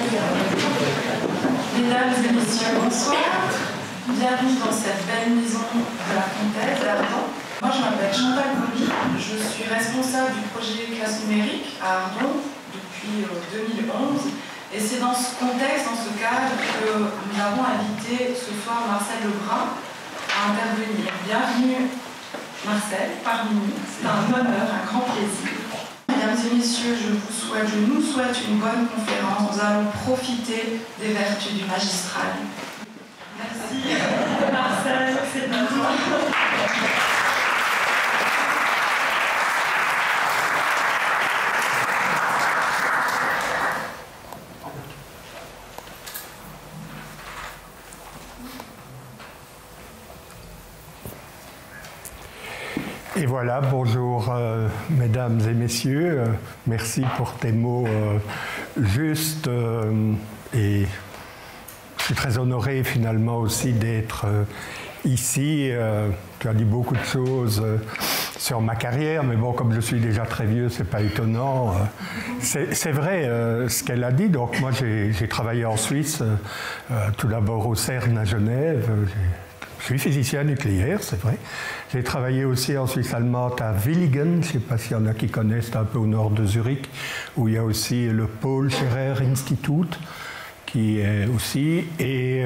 Mesdames et messieurs, bonsoir. Bienvenue dans cette belle maison de la Comtesse d'Ardon. Moi, je m'appelle Chantal Colly. Je suis responsable du projet Classe numérique à Ardon depuis 2011. Et c'est dans ce contexte, dans ce cadre, que nous avons invité ce soir Marcel Lebrun à intervenir. Bienvenue, Marcel, parmi nous. C'est un honneur, un grand plaisir. Mesdames et messieurs, je nous souhaite une bonne conférence. Nous allons profiter des vertus du magistral. Merci, Marcel, c'est à toi. Et voilà, bonjour mesdames et messieurs, merci pour tes mots justes et je suis très honoré finalement aussi d'être ici. Tu as dit beaucoup de choses sur ma carrière, mais bon, comme je suis déjà très vieux, c'est pas étonnant. C'est vrai ce qu'elle a dit, donc moi j'ai travaillé en Suisse, tout d'abord au CERN à Genève. Je suis physicien nucléaire, c'est vrai. J'ai travaillé aussi en Suisse allemande à Villingen, je ne sais pas s'il y en a qui connaissent, un peu au nord de Zurich, où il y a aussi le Paul Scherrer Institut, qui est aussi. Et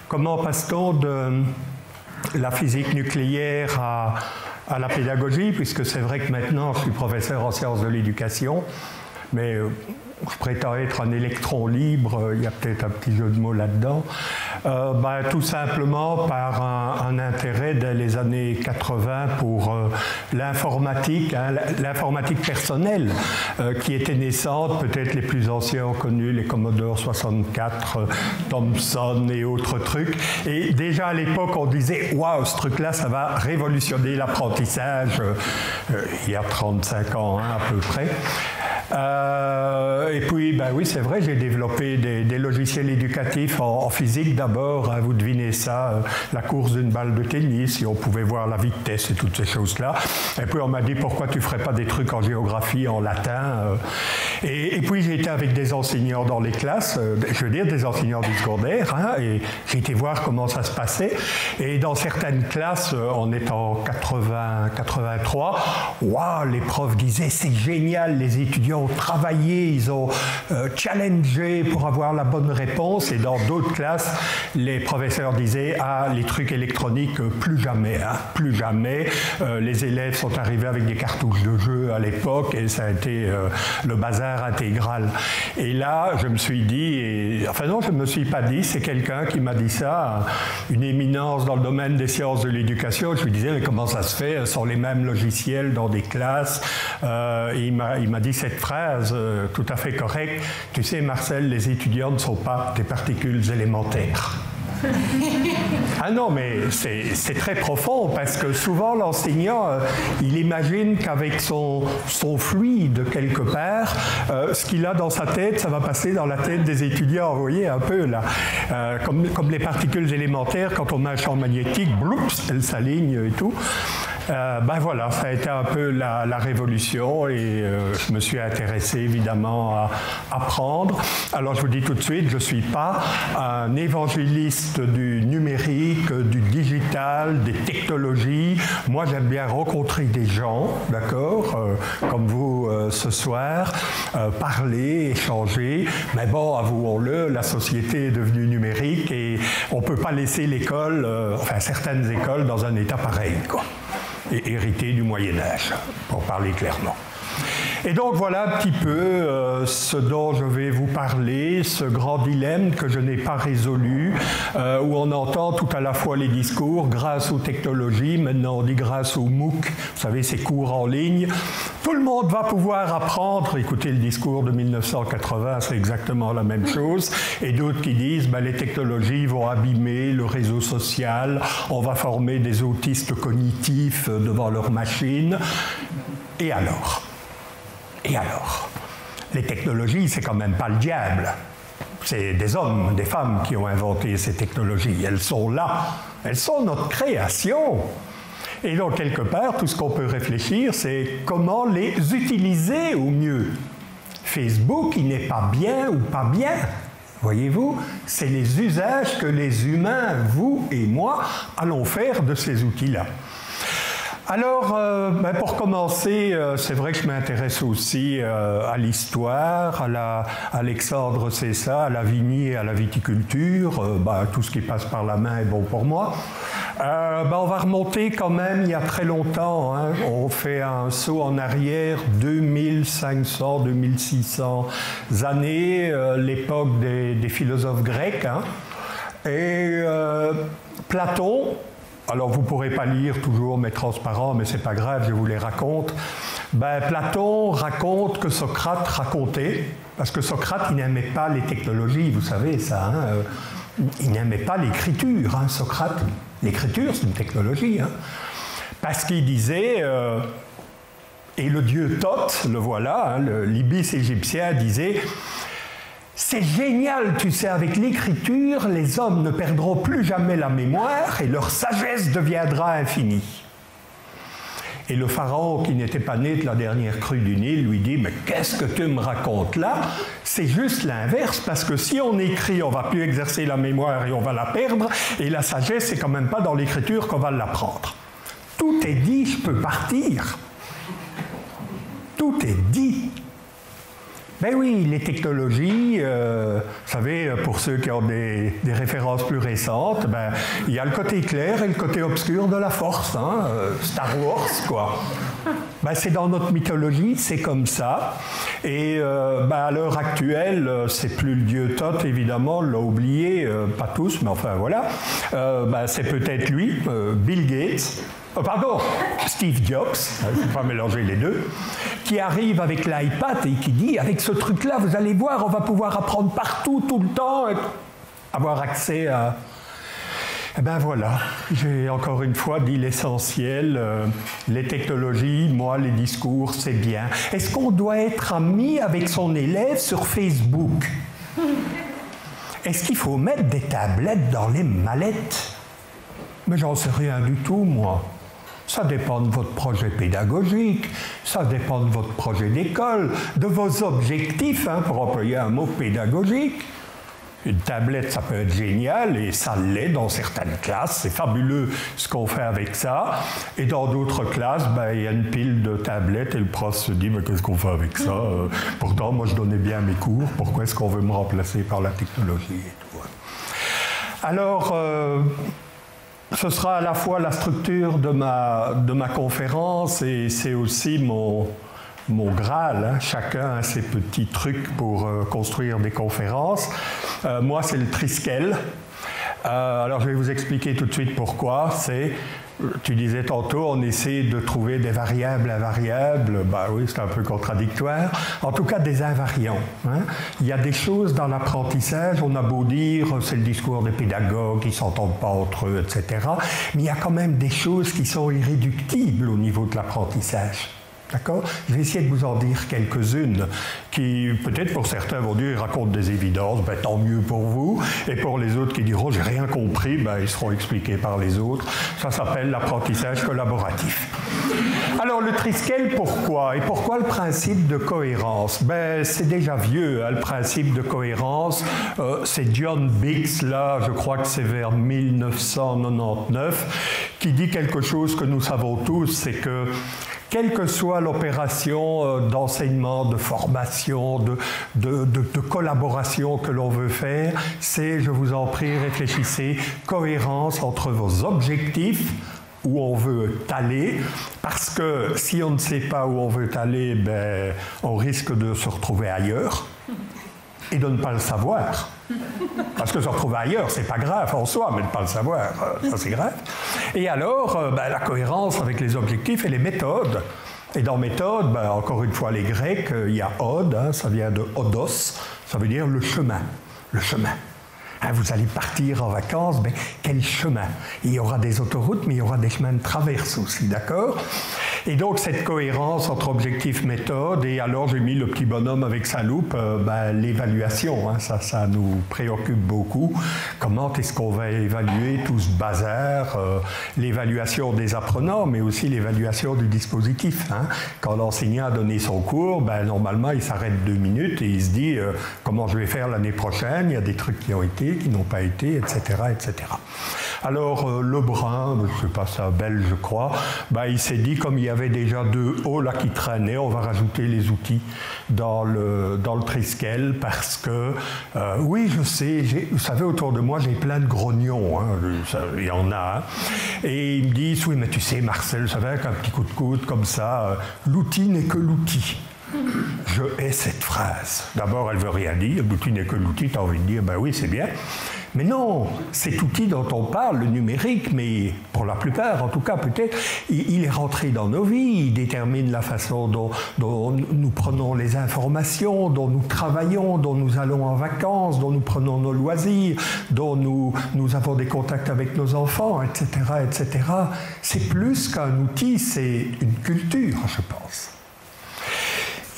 comment passe-t-on de la physique nucléaire à la pédagogie, puisque c'est vrai que maintenant je suis professeur en sciences de l'éducation, mais je prétends être un électron libre, il y a peut-être un petit jeu de mots là-dedans, tout simplement par un intérêt dès les années 80 pour l'informatique, l'informatique personnelle qui était naissante. Peut-être les plus anciens ont connu les Commodore 64, Thomson et autres trucs. Et déjà à l'époque, on disait « Waouh, ce truc-là, ça va révolutionner l'apprentissage » il y a 35 ans à peu près. Et puis, oui, c'est vrai, j'ai développé des logiciels éducatifs en physique d'abord. Vous devinez ça, la course d'une balle de tennis, et on pouvait voir la vitesse et toutes ces choses-là. Et puis, on m'a dit, pourquoi tu ne ferais pas des trucs en géographie, en latin et puis, j'ai été avec des enseignants dans les classes, je veux dire des enseignants du secondaire, et j'ai été voir comment ça se passait. Et dans certaines classes, on est en 83, waouh, les profs disaient, c'est génial, les étudiants ont travaillé, ils ont challengé pour avoir la bonne réponse, et dans d'autres classes, les professeurs disaient « Ah, les trucs électroniques, plus jamais, plus jamais ». Les élèves sont arrivés avec des cartouches de jeu à l'époque, et ça a été le bazar intégral. Et là, je me suis dit, enfin non, je ne me suis pas dit, c'est quelqu'un qui m'a dit ça, une éminence dans le domaine des sciences de l'éducation. Je lui disais, mais comment ça se fait, sont les mêmes logiciels dans des classes et il m'a dit cette phrase tout à fait correcte. Tu sais, Marcel, les étudiants ne sont pas des particules élémentaires. Ah non, mais c'est très profond, parce que souvent l'enseignant, il imagine qu'avec son fluide quelque part, ce qu'il a dans sa tête, ça va passer dans la tête des étudiants. Vous voyez un peu là, comme les particules élémentaires, quand on met un champ magnétique, bloups, elles s'alignent et tout. Voilà, ça a été un peu la révolution, et je me suis intéressé évidemment à apprendre. Alors je vous dis tout de suite, je ne suis pas un évangéliste du numérique, du digital, des technologies. Moi, j'aime bien rencontrer des gens, d'accord, comme vous ce soir, parler, échanger. Mais bon, avouons-le, la société est devenue numérique et on ne peut pas laisser l'école, enfin certaines écoles, dans un état pareil, quoi. Et hérité du Moyen-Âge, pour parler clairement. Et donc voilà un petit peu ce dont je vais vous parler, ce grand dilemme que je n'ai pas résolu, où on entend tout à la fois les discours grâce aux technologies, maintenant on dit grâce aux MOOC, vous savez, ces cours en ligne. Tout le monde va pouvoir apprendre, écoutez le discours de 1980, c'est exactement la même chose, et d'autres qui disent les technologies vont abîmer le réseau social, on va former des autistes cognitifs devant leurs machines. Et alors ? Et alors, les technologies, c'est quand même pas le diable. C'est des hommes, des femmes qui ont inventé ces technologies. Elles sont là. Elles sont notre création. Et donc, quelque part, tout ce qu'on peut réfléchir, c'est comment les utiliser au mieux. Facebook, il n'est pas bien ou pas bien. Voyez-vous, c'est les usages que les humains, vous et moi, allons faire de ces outils-là. Alors, pour commencer, c'est vrai que je m'intéresse aussi à l'histoire, à Alexandre Cessa, à la vigne et à la viticulture. Tout ce qui passe par la main est bon pour moi. On va remonter quand même il y a très longtemps. Hein. On fait un saut en arrière, 2500, 2600 années, l'époque des philosophes grecs. Hein. Et Platon... Alors, vous ne pourrez pas lire toujours mes transparents, mais ce n'est pas grave, je vous les raconte. Platon raconte que Socrate racontait, parce que Socrate, il n'aimait pas les technologies, vous savez ça. Hein, il n'aimait pas l'écriture, hein, Socrate. L'écriture, c'est une technologie. Hein, parce qu'il disait, et le dieu Thoth, le voilà, hein, l'ibis égyptien, disait... C'est génial, tu sais, avec l'écriture, les hommes ne perdront plus jamais la mémoire et leur sagesse deviendra infinie. Et le pharaon, qui n'était pas né de la dernière crue du Nil, lui dit « Mais qu'est-ce que tu me racontes là ?» C'est juste l'inverse, parce que si on écrit, on ne va plus exercer la mémoire et on va la perdre, et la sagesse, c'est quand même pas dans l'écriture qu'on va l'apprendre. Tout est dit, je peux partir. Tout est dit. Ben oui, les technologies, vous savez, pour ceux qui ont des références plus récentes, il y a le côté clair et le côté obscur de la force, hein, Star Wars, quoi. C'est dans notre mythologie, c'est comme ça. Et à l'heure actuelle, c'est plus le dieu Thoth, évidemment, on l'a oublié, pas tous, mais enfin voilà. C'est peut-être lui, Bill Gates. Steve Jobs, il ne faut pas mélanger les deux, qui arrive avec l'iPad et qui dit, avec ce truc-là, vous allez voir, on va pouvoir apprendre partout, tout le temps, avoir accès à... Voilà, j'ai encore une fois dit l'essentiel, les technologies, moi, les discours, c'est bien. Est-ce qu'on doit être ami avec son élève sur Facebook? Est-ce qu'il faut mettre des tablettes dans les mallettes? Mais j'en sais rien du tout, moi. Ça dépend de votre projet pédagogique, ça dépend de votre projet d'école, de vos objectifs, hein, pour employer un mot pédagogique. Une tablette, ça peut être génial, et ça l'est dans certaines classes, c'est fabuleux ce qu'on fait avec ça. Et dans d'autres classes, il y a une pile de tablettes, et le prof se dit, mais qu'est-ce qu'on fait avec ça? Pourtant, moi, je donnais bien mes cours, pourquoi est-ce qu'on veut me remplacer par la technologie et tout. Alors... ce sera à la fois la structure de ma conférence et c'est aussi mon Graal. Hein. Chacun a ses petits trucs pour construire des conférences. Moi, c'est le Triskel. Alors, je vais vous expliquer tout de suite pourquoi. Tu disais tantôt, on essaie de trouver des variables invariables. Oui, c'est un peu contradictoire. En tout cas, des invariants. Hein. Il y a des choses dans l'apprentissage, on a beau dire, c'est le discours des pédagogues, ils ne s'entendent pas entre eux, etc. Mais il y a quand même des choses qui sont irréductibles au niveau de l'apprentissage. D'accord? Je vais essayer de vous en dire quelques-unes qui, peut-être pour certains vont dire, ils racontent des évidences, tant mieux pour vous. Et pour les autres qui diront, j'ai rien compris, ils seront expliqués par les autres. Ça s'appelle l'apprentissage collaboratif. Alors, le Triskel, pourquoi? Et pourquoi le principe de cohérence? C'est déjà vieux, hein, le principe de cohérence. C'est John Biggs, là, je crois que c'est vers 1999, qui dit quelque chose que nous savons tous, c'est que quelle que soit l'opération d'enseignement, de formation, de collaboration que l'on veut faire, c'est, je vous en prie, réfléchissez, cohérence entre vos objectifs, où on veut aller, parce que si on ne sait pas où on veut aller, on risque de se retrouver ailleurs et de ne pas le savoir. Parce que se retrouver ailleurs, c'est pas grave en soi, mais de ne pas le savoir, ça c'est grave. Et alors, la cohérence avec les objectifs et les méthodes. Et dans méthode, encore une fois, les Grecs, il y a ode, hein, ça vient de odos, ça veut dire le chemin. Le chemin. Hein, vous allez partir en vacances, quel chemin? Il y aura des autoroutes, mais il y aura des chemins de traverse aussi, d'accord? Et donc cette cohérence entre objectif, méthode, et alors j'ai mis le petit bonhomme avec sa loupe, l'évaluation, hein, ça nous préoccupe beaucoup. Comment est-ce qu'on va évaluer tout ce bazar, l'évaluation des apprenants, mais aussi l'évaluation du dispositif. Hein. Quand l'enseignant a donné son cours, normalement il s'arrête 2 minutes et il se dit comment je vais faire l'année prochaine, il y a des trucs qui ont été, qui n'ont pas été, etc. etc. Alors Lebrun, je ne sais pas, ça belge je crois, il s'est dit comme il y avait déjà 2 hauts là qui traînaient, on va rajouter les outils dans le Triskel parce que, oui je sais, vous savez autour de moi j'ai plein de grognons, hein, il y en a, hein, et ils me disent oui mais tu sais Marcel, vous savez avec un petit coup de coude comme ça, l'outil n'est que l'outil. Je hais cette phrase. D'abord, elle ne veut rien dire. L'outil n'est que l'outil, tu as envie de dire, oui, c'est bien. Mais non, cet outil dont on parle, le numérique, mais pour la plupart, en tout cas peut-être, il est rentré dans nos vies, il détermine la façon dont nous prenons les informations, dont nous travaillons, dont nous allons en vacances, dont nous prenons nos loisirs, dont nous avons des contacts avec nos enfants, etc., etc. C'est plus qu'un outil, c'est une culture, je pense.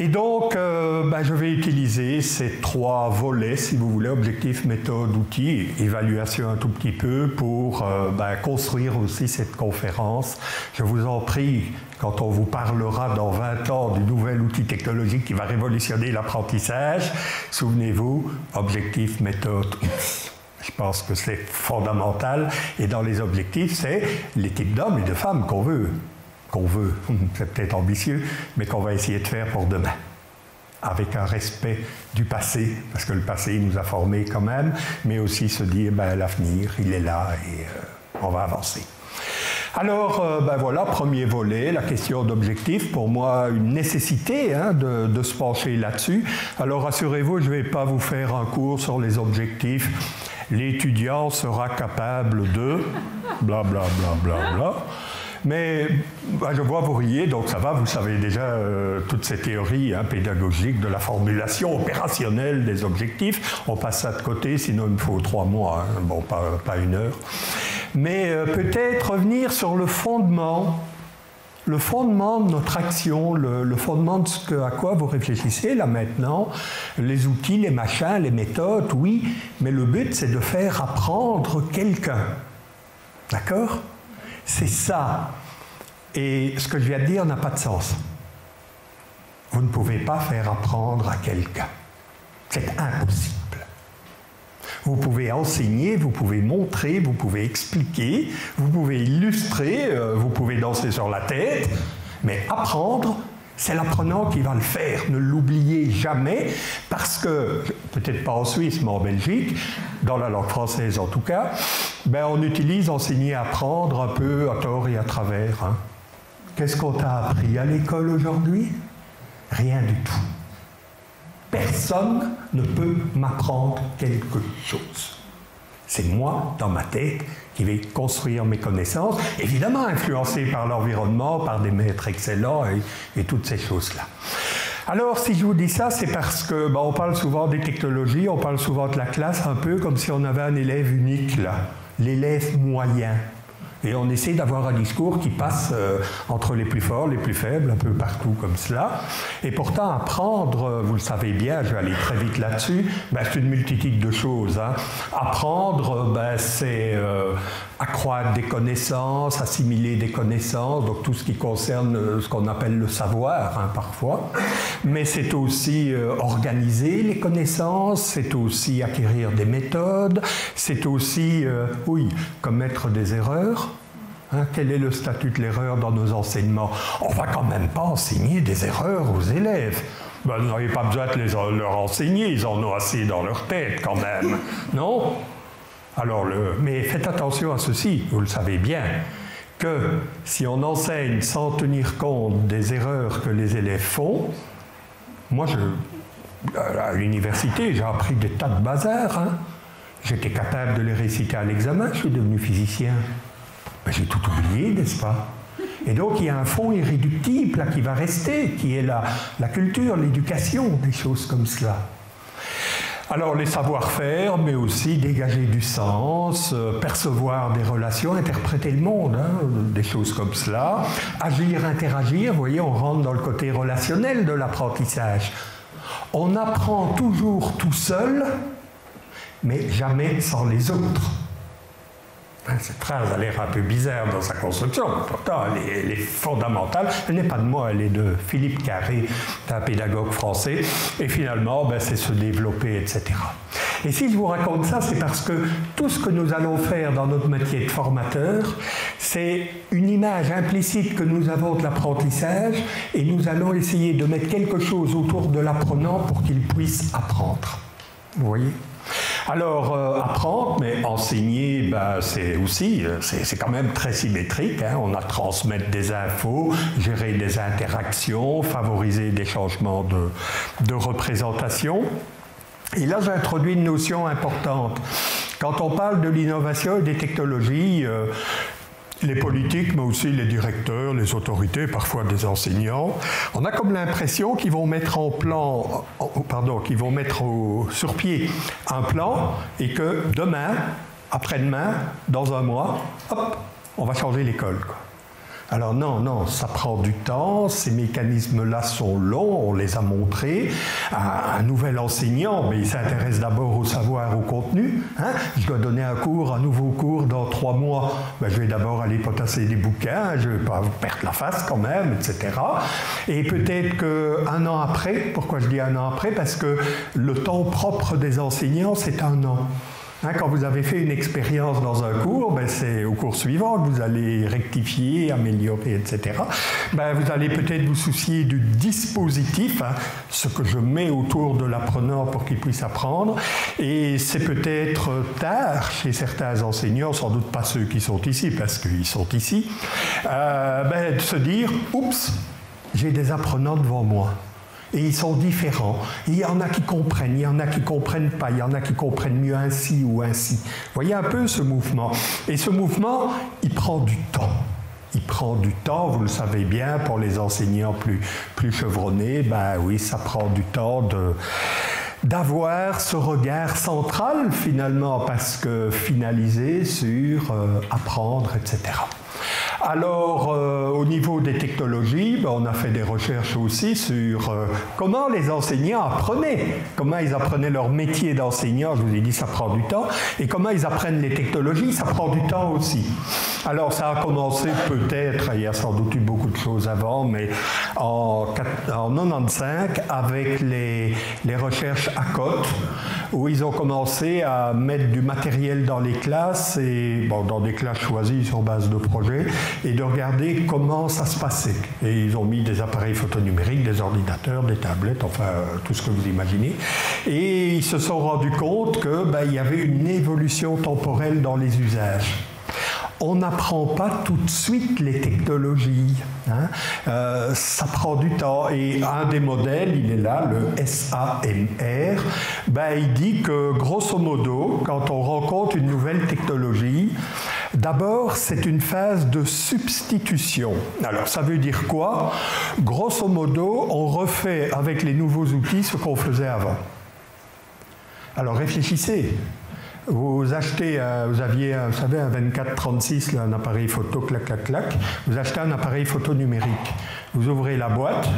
Et donc, je vais utiliser ces 3 volets, si vous voulez, objectif, méthode, outil, évaluation un tout petit peu, pour construire aussi cette conférence. Je vous en prie, quand on vous parlera dans 20 ans du nouvel outil technologique qui va révolutionner l'apprentissage, souvenez-vous, objectif, méthode, outil. Je pense que c'est fondamental. Et dans les objectifs, c'est les types d'hommes et de femmes qu'on veut, c'est peut-être ambitieux, mais qu'on va essayer de faire pour demain, avec un respect du passé, parce que le passé il nous a formés quand même, mais aussi se dire l'avenir, il est là et on va avancer. Alors, voilà, premier volet, la question d'objectif, pour moi une nécessité hein, de se pencher là-dessus. Alors rassurez-vous, je ne vais pas vous faire un cours sur les objectifs. L'étudiant sera capable de bla bla bla bla bla. Mais je vois vous riez, donc ça va, vous savez déjà toutes ces théories pédagogiques de la formulation opérationnelle des objectifs. On passe ça de côté, sinon il me faut 3 mois, hein. Bon, pas 1 heure. Mais peut-être revenir sur le fondement de notre action, le fondement de ce à quoi vous réfléchissez là maintenant, les outils, les machins, les méthodes, oui, mais le but c'est de faire apprendre quelqu'un. D'accord ? C'est ça. Et ce que je viens de dire n'a pas de sens. Vous ne pouvez pas faire apprendre à quelqu'un. C'est impossible. Vous pouvez enseigner, vous pouvez montrer, vous pouvez expliquer, vous pouvez illustrer, vous pouvez danser sur la tête, mais apprendre, c'est l'apprenant qui va le faire. Ne l'oubliez jamais, parce que, peut-être pas en Suisse, mais en Belgique, dans la langue française en tout cas, on utilise enseigner, apprendre un peu à tort et à travers. Hein. Qu'est-ce qu'on t'a appris à l'école aujourd'hui? Rien du tout. Personne ne peut m'apprendre quelque chose. C'est moi, dans ma tête, qui vais construire mes connaissances, évidemment influencé par l'environnement, par des maîtres excellents et toutes ces choses-là. Alors, si je vous dis ça, c'est parce que on parle souvent des technologies, on parle souvent de la classe, un peu comme si on avait un élève unique, là, l'élève moyen. Et on essaie d'avoir un discours qui passe entre les plus forts, les plus faibles, un peu partout comme cela. Et pourtant, apprendre, vous le savez bien, je vais aller très vite là-dessus, c'est une multitude de choses. Hein. Apprendre, c'est accroître des connaissances, assimiler des connaissances, donc tout ce qui concerne ce qu'on appelle le savoir, hein, parfois. Mais c'est aussi organiser les connaissances, c'est aussi acquérir des méthodes, c'est aussi, commettre des erreurs. Hein, quel est le statut de l'erreur dans nos enseignements? On ne va quand même pas enseigner des erreurs aux élèves. Vous n'avez pas besoin de leur enseigner, ils en ont assez dans leur tête quand même, non? Alors, mais faites attention à ceci, vous le savez bien, que si on enseigne sans tenir compte des erreurs que les élèves font, moi, à l'université, j'ai appris des tas de bazar. Hein. J'étais capable de les réciter à l'examen, je suis devenu physicien. J'ai tout oublié, n'est-ce pas? Et donc, il y a un fond irréductible là, qui va rester, qui est la culture, l'éducation, des choses comme cela. Alors les savoir-faire, mais aussi dégager du sens, percevoir des relations, interpréter le monde, hein, des choses comme cela. Agir, interagir, vous voyez, on rentre dans le côté relationnel de l'apprentissage. On apprend toujours tout seul, mais jamais sans les autres. Cette phrase a l'air un peu bizarre dans sa construction, pourtant elle est fondamentale. Elle n'est pas de moi, elle est de Philippe Carré, un pédagogue français, et finalement c'est se développer, etc. Et si je vous raconte ça, c'est parce que tout ce que nous allons faire dans notre métier de formateur, c'est une image implicite que nous avons de l'apprentissage, et nous allons essayer de mettre quelque chose autour de l'apprenant pour qu'il puisse apprendre. Vous voyez ? Alors, apprendre, mais enseigner, c'est quand même très symétrique. Hein. On a transmettre des infos, gérer des interactions, favoriser des changements de représentation. Et là, j'introduis une notion importante. Quand on parle de l'innovation et des technologies, les politiques, mais aussi les directeurs, les autorités, parfois des enseignants, on a comme l'impression qu'ils vont mettre sur pied un plan et que demain, après-demain, dans un mois, hop, on va changer l'école, quoi. Alors non, ça prend du temps, ces mécanismes-là sont longs, on les a montrés. Un nouvel enseignant, mais il s'intéresse d'abord au savoir, au contenu. Hein. Je dois donner un nouveau cours dans 3 mois. Je vais d'abord aller potasser des bouquins, je ne vais pas perdre la face quand même, etc. Et peut-être qu'un an après, pourquoi je dis un an après? Parce que le temps propre des enseignants, c'est 1 an. Hein, quand vous avez fait une expérience dans un cours, c'est au cours suivant que vous allez rectifier, améliorer, etc. Vous allez peut-être vous soucier du dispositif, hein, ce que je mets autour de l'apprenant pour qu'il puisse apprendre. Et c'est peut-être tard chez certains enseignants, sans doute pas ceux qui sont ici, parce qu'ils sont ici, de se dire « Oups, j'ai des apprenants devant moi ». Et ils sont différents. Il y en a qui comprennent, il y en a qui ne comprennent pas, il y en a qui comprennent mieux ainsi ou ainsi. Vous voyez un peu ce mouvement. Et ce mouvement, il prend du temps. Il prend du temps, vous le savez bien, pour les enseignants plus chevronnés, oui, ça prend du temps d'avoir ce regard central, finalement, parce que finalisé sur apprendre, etc. Alors, au niveau des technologies, on a fait des recherches aussi sur comment les enseignants apprenaient, comment ils apprenaient leur métier d'enseignant, je vous ai dit ça prend du temps, et comment ils apprennent les technologies, ça prend du temps aussi. Alors, ça a commencé peut-être, il y a sans doute eu beaucoup de choses avant, mais en 95, avec les recherches ACOT, où ils ont commencé à mettre du matériel dans les classes, et dans des classes choisies sur base de projets, et de regarder comment ça se passait. Et ils ont mis des appareils photonumériques, des ordinateurs, des tablettes, enfin tout ce que vous imaginez. Et ils se sont rendus compte qu'il y avait une évolution temporelle dans les usages. On n'apprend pas tout de suite les technologies. Hein. Ça prend du temps. Et un des modèles, il est là, le SAMR, il dit que, grosso modo, quand on rencontre une nouvelle technologie, d'abord, c'est une phase de substitution. Alors, ça veut dire quoi? Grosso modo, on refait avec les nouveaux outils ce qu'on faisait avant. Alors, réfléchissez. Vous achetez, vous aviez, vous savez, un 24-36, un appareil photo, clac, clac, clac. Vous achetez un appareil photo numérique. Vous ouvrez la boîte,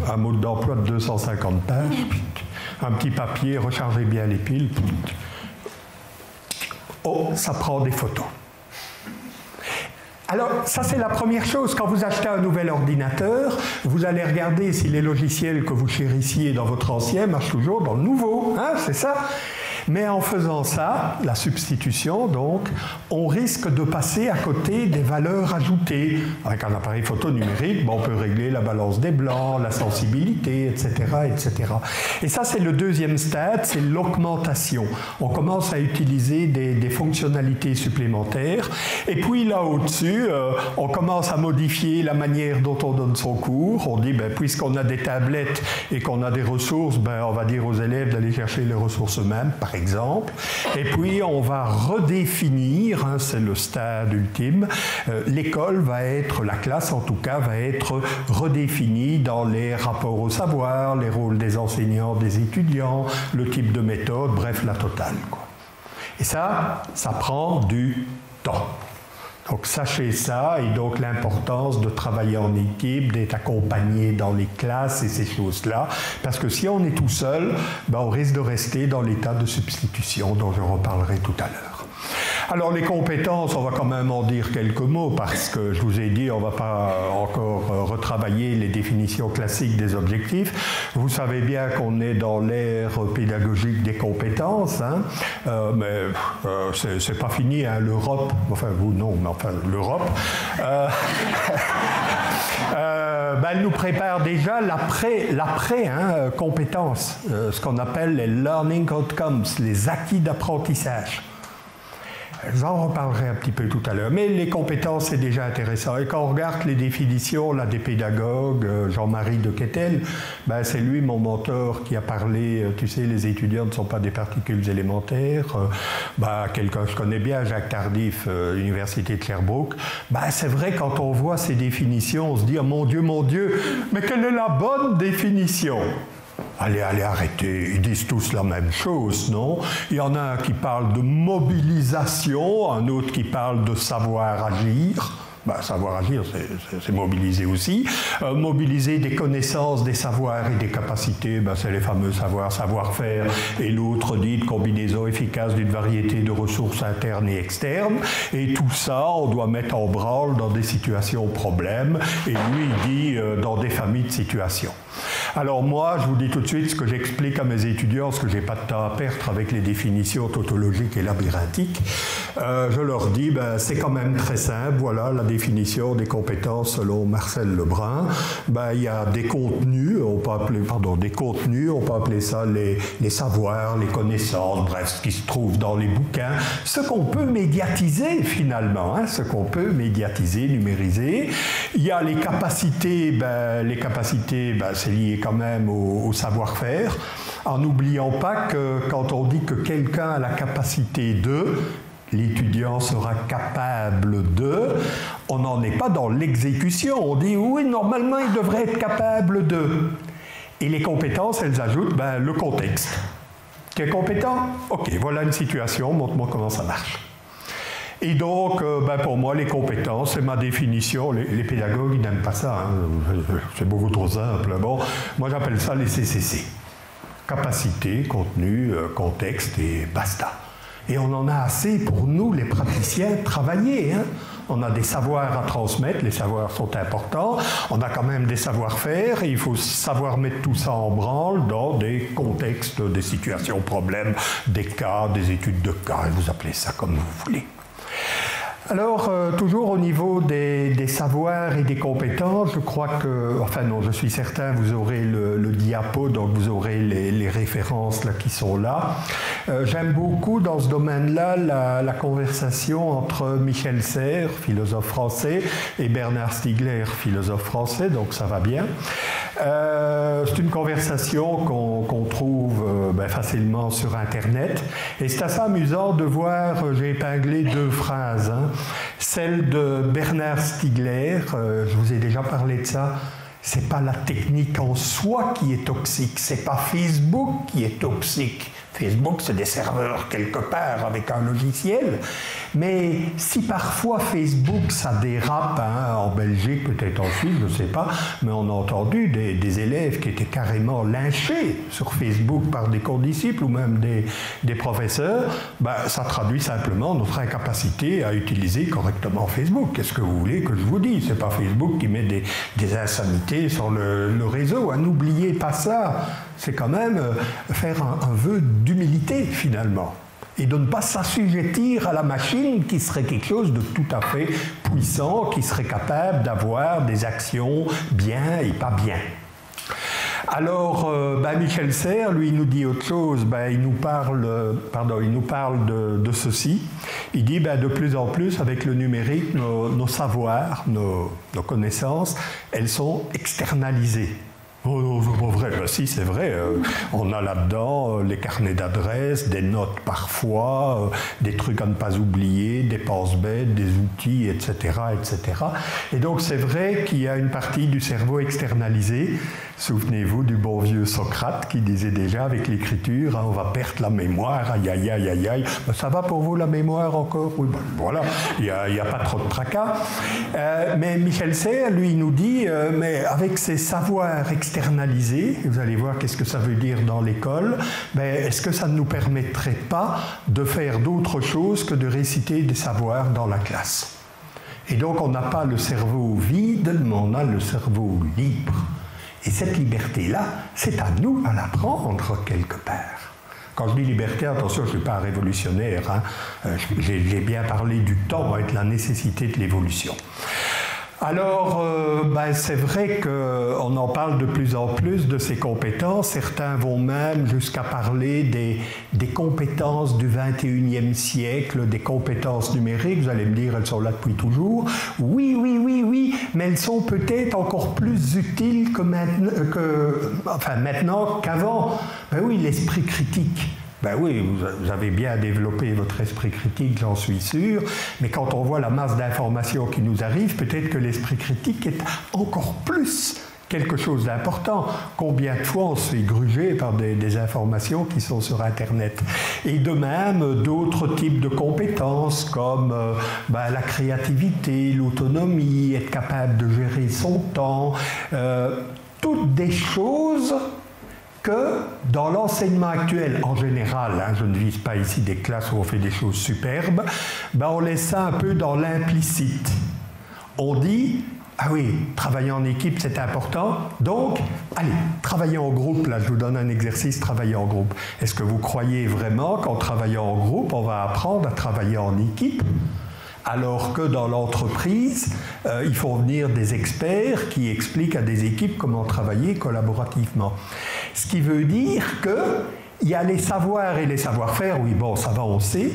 un mode d'emploi de 250 pages, un petit papier, rechargez bien les piles. Oh, ça prend des photos. Alors, ça c'est la première chose. Quand vous achetez un nouvel ordinateur, vous allez regarder si les logiciels que vous chérissiez dans votre ancien marchent toujours dans le nouveau. Hein, c'est ça. Mais en faisant ça, la substitution, donc, on risque de passer à côté des valeurs ajoutées. Avec un appareil photo numérique, on peut régler la balance des blancs, la sensibilité, etc., etc. Et ça, c'est le deuxième stade, c'est l'augmentation. On commence à utiliser des fonctionnalités supplémentaires. Et puis là au-dessus, on commence à modifier la manière dont on donne son cours. On dit, puisqu'on a des tablettes et qu'on a des ressources, on va dire aux élèves d'aller chercher les ressources eux-mêmes, par par exemple. Et puis, on va redéfinir, hein, c'est le stade ultime, l'école va être, la classe en tout cas, va être redéfinie dans les rapports au savoir, les rôles des enseignants, des étudiants, le type de méthode, bref, la totale, quoi. Et ça prend du temps. Donc sachez ça, et donc l'importance de travailler en équipe, d'être accompagné dans les classes et ces choses-là, parce que si on est tout seul, ben on risque de rester dans l'état de substitution dont je reparlerai tout à l'heure. Alors les compétences, on va quand même en dire quelques mots, parce que je vous ai dit, on ne va pas encore retravailler les définitions classiques des objectifs. Vous savez bien qu'on est dans l'ère pédagogique des compétences, hein, mais c'est pas fini, hein, l'Europe, enfin vous non, mais enfin l'Europe, elle nous prépare déjà l'après-compétences, ce qu'on appelle les learning outcomes, les acquis d'apprentissage. J'en reparlerai un petit peu tout à l'heure, mais les compétences, c'est déjà intéressant. Et quand on regarde les définitions là, des pédagogues, Jean-Marie de Quetel, ben, c'est lui, mon mentor, qui a parlé, tu sais, les étudiants ne sont pas des particules élémentaires. Quelqu'un que je connais bien, Jacques Tardif, Université de Sherbrooke. Ben, c'est vrai, quand on voit ces définitions, on se dit, oh, mon Dieu, mais quelle est la bonne définition ? Allez, arrêtez, ils disent tous la même chose, non? Il y en a un qui parle de mobilisation, un autre qui parle de savoir agir. Savoir agir, c'est mobiliser aussi. Mobiliser des connaissances, des savoirs et des capacités, c'est les fameux savoir-faire. Et l'autre dit de combinaison efficace d'une variété de ressources internes et externes. Et tout ça, on doit mettre en branle dans des situations problèmes. Et lui, il dit dans des familles de situations. Alors moi, je vous dis tout de suite ce que j'explique à mes étudiants, parce que je n'ai pas de temps à perdre avec les définitions tautologiques et labyrinthiques. Je leur dis, c'est quand même très simple, voilà la définition des compétences selon Marcel Lebrun. Il y a des contenus, on peut appeler ça les savoirs, les connaissances, bref, ce qui se trouve dans les bouquins, ce qu'on peut médiatiser finalement, hein, ce qu'on peut médiatiser, numériser. Il y a les capacités, c'est lié quand même au savoir-faire, en n'oubliant pas que quand on dit que quelqu'un a la capacité de, l'étudiant sera capable de, on n'en est pas dans l'exécution, on dit oui, normalement il devrait être capable de. Et les compétences, elles ajoutent le contexte. Tu es compétent? Ok, voilà une situation, montre-moi comment ça marche. Et donc, pour moi, les compétences, c'est ma définition. Les pédagogues, ils n'aiment pas ça. Hein. C'est beaucoup trop simple. Bon, moi, j'appelle ça les CCC. Capacité, contenu, contexte et basta. Et on en a assez pour nous, les praticiens, travailler. Hein. On a des savoirs à transmettre, les savoirs sont importants. On a quand même des savoir-faire et il faut savoir mettre tout ça en branle dans des contextes, des situations problèmes, des cas, des études de cas. Vous appelez ça comme vous voulez. Alors, toujours au niveau des savoirs et des compétences, je crois que, je suis certain, vous aurez le diapo, donc vous aurez les références là, qui sont là. J'aime beaucoup dans ce domaine-là la conversation entre Michel Serres, philosophe français, et Bernard Stiegler, philosophe français, donc ça va bien. C'est une conversation qu'on trouve facilement sur Internet, et c'est assez amusant de voir, j'ai épinglé deux phrases, hein. Celle de Bernard Stiegler, je vous ai déjà parlé de ça, c'est pas la technique en soi qui est toxique, c'est pas Facebook qui est toxique. Facebook, c'est des serveurs quelque part avec un logiciel. Mais si parfois Facebook, ça dérape, hein, en Belgique, peut-être en Suisse, je ne sais pas, mais on a entendu des élèves qui étaient carrément lynchés sur Facebook par des condisciples ou même des professeurs, ça traduit simplement notre incapacité à utiliser correctement Facebook. Qu'est-ce que vous voulez que je vous dise? C'est pas Facebook qui met des insanités sur le réseau. Hein. N'oubliez pas ça. C'est quand même faire un vœu d'humilité, finalement. Et de ne pas s'assujettir à la machine qui serait quelque chose de tout à fait puissant, qui serait capable d'avoir des actions bien et pas bien. Alors, Michel Serres, lui, il nous dit autre chose. Il nous parle de ceci. Il dit, de plus en plus, avec le numérique, nos savoirs, nos connaissances, elles sont externalisées. Oh non, c'est pas vrai, si, c'est vrai. On a là-dedans les carnets d'adresses, des notes parfois, des trucs à ne pas oublier, des pense-bêtes, des outils, etc., etc. Et donc, c'est vrai qu'il y a une partie du cerveau externalisé. Souvenez-vous du bon vieux Socrate qui disait déjà avec l'écriture, hein, on va perdre la mémoire, aïe, aïe, aïe, aïe, aïe. Ben, ça va pour vous la mémoire encore? Oui, ben, voilà, il n'y a pas trop de tracas. Mais Michel Serres, lui, nous dit, mais avec ces savoirs externalisés, vous allez voir qu'est-ce que ça veut dire dans l'école, ben, est-ce que ça ne nous permettrait pas de faire d'autre chose que de réciter des savoirs dans la classe? Et donc, on n'a pas le cerveau vide, mais on a le cerveau libre. Et cette liberté-là, c'est à nous à la prendre quelque part. Quand je dis liberté, attention, je ne suis pas un révolutionnaire. Hein. J'ai bien parlé du temps et de la nécessité de l'évolution. Alors, c'est vrai qu'on en parle de plus en plus de ces compétences. Certains vont même jusqu'à parler des compétences du 21e siècle, des compétences numériques. Vous allez me dire, elles sont là depuis toujours. Oui, oui, oui, oui, mais elles sont peut-être encore plus utiles maintenant qu'avant. Ben oui, l'esprit critique. Ben oui, vous avez bien développé votre esprit critique, j'en suis sûr, mais quand on voit la masse d'informations qui nous arrive, peut-être que l'esprit critique est encore plus quelque chose d'important. Combien de fois on se fait gruger par des informations qui sont sur Internet? Et de même, d'autres types de compétences comme la créativité, l'autonomie, être capable de gérer son temps, toutes des choses que dans l'enseignement actuel, en général, hein, je ne vise pas ici des classes où on fait des choses superbes, on laisse ça un peu dans l'implicite. On dit, ah oui, travailler en équipe, c'est important, donc, allez, travailler en groupe, là, je vous donne un exercice, travailler en groupe. Est-ce que vous croyez vraiment qu'en travaillant en groupe, on va apprendre à travailler en équipe ? Alors que dans l'entreprise, il faut venir des experts qui expliquent à des équipes comment travailler collaborativement. Ce qui veut dire qu'il y a les savoirs et les savoir-faire, oui, bon, ça va, on sait,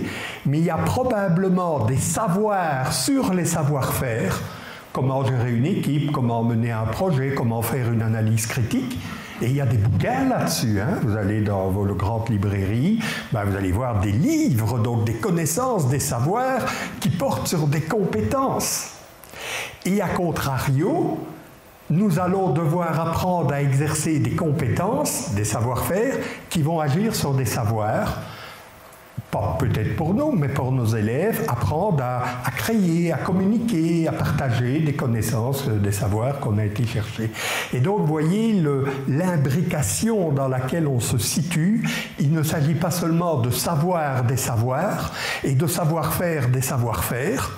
mais il y a probablement des savoirs sur les savoir-faire, comment gérer une équipe, comment mener un projet, comment faire une analyse critique. Et il y a des bouquins là-dessus. Hein. Vous allez dans vos grandes librairies, vous allez voir des livres, donc des connaissances, des savoirs qui portent sur des compétences. Et à contrario, nous allons devoir apprendre à exercer des compétences, des savoir-faire, qui vont agir sur des savoirs. Pas peut-être pour nous, mais pour nos élèves, apprendre à créer, à communiquer, à partager des connaissances, des savoirs qu'on a été chercher. Et donc, vous voyez l'imbrication dans laquelle on se situe. Il ne s'agit pas seulement de savoir des savoirs et de savoir-faire des savoir-faire.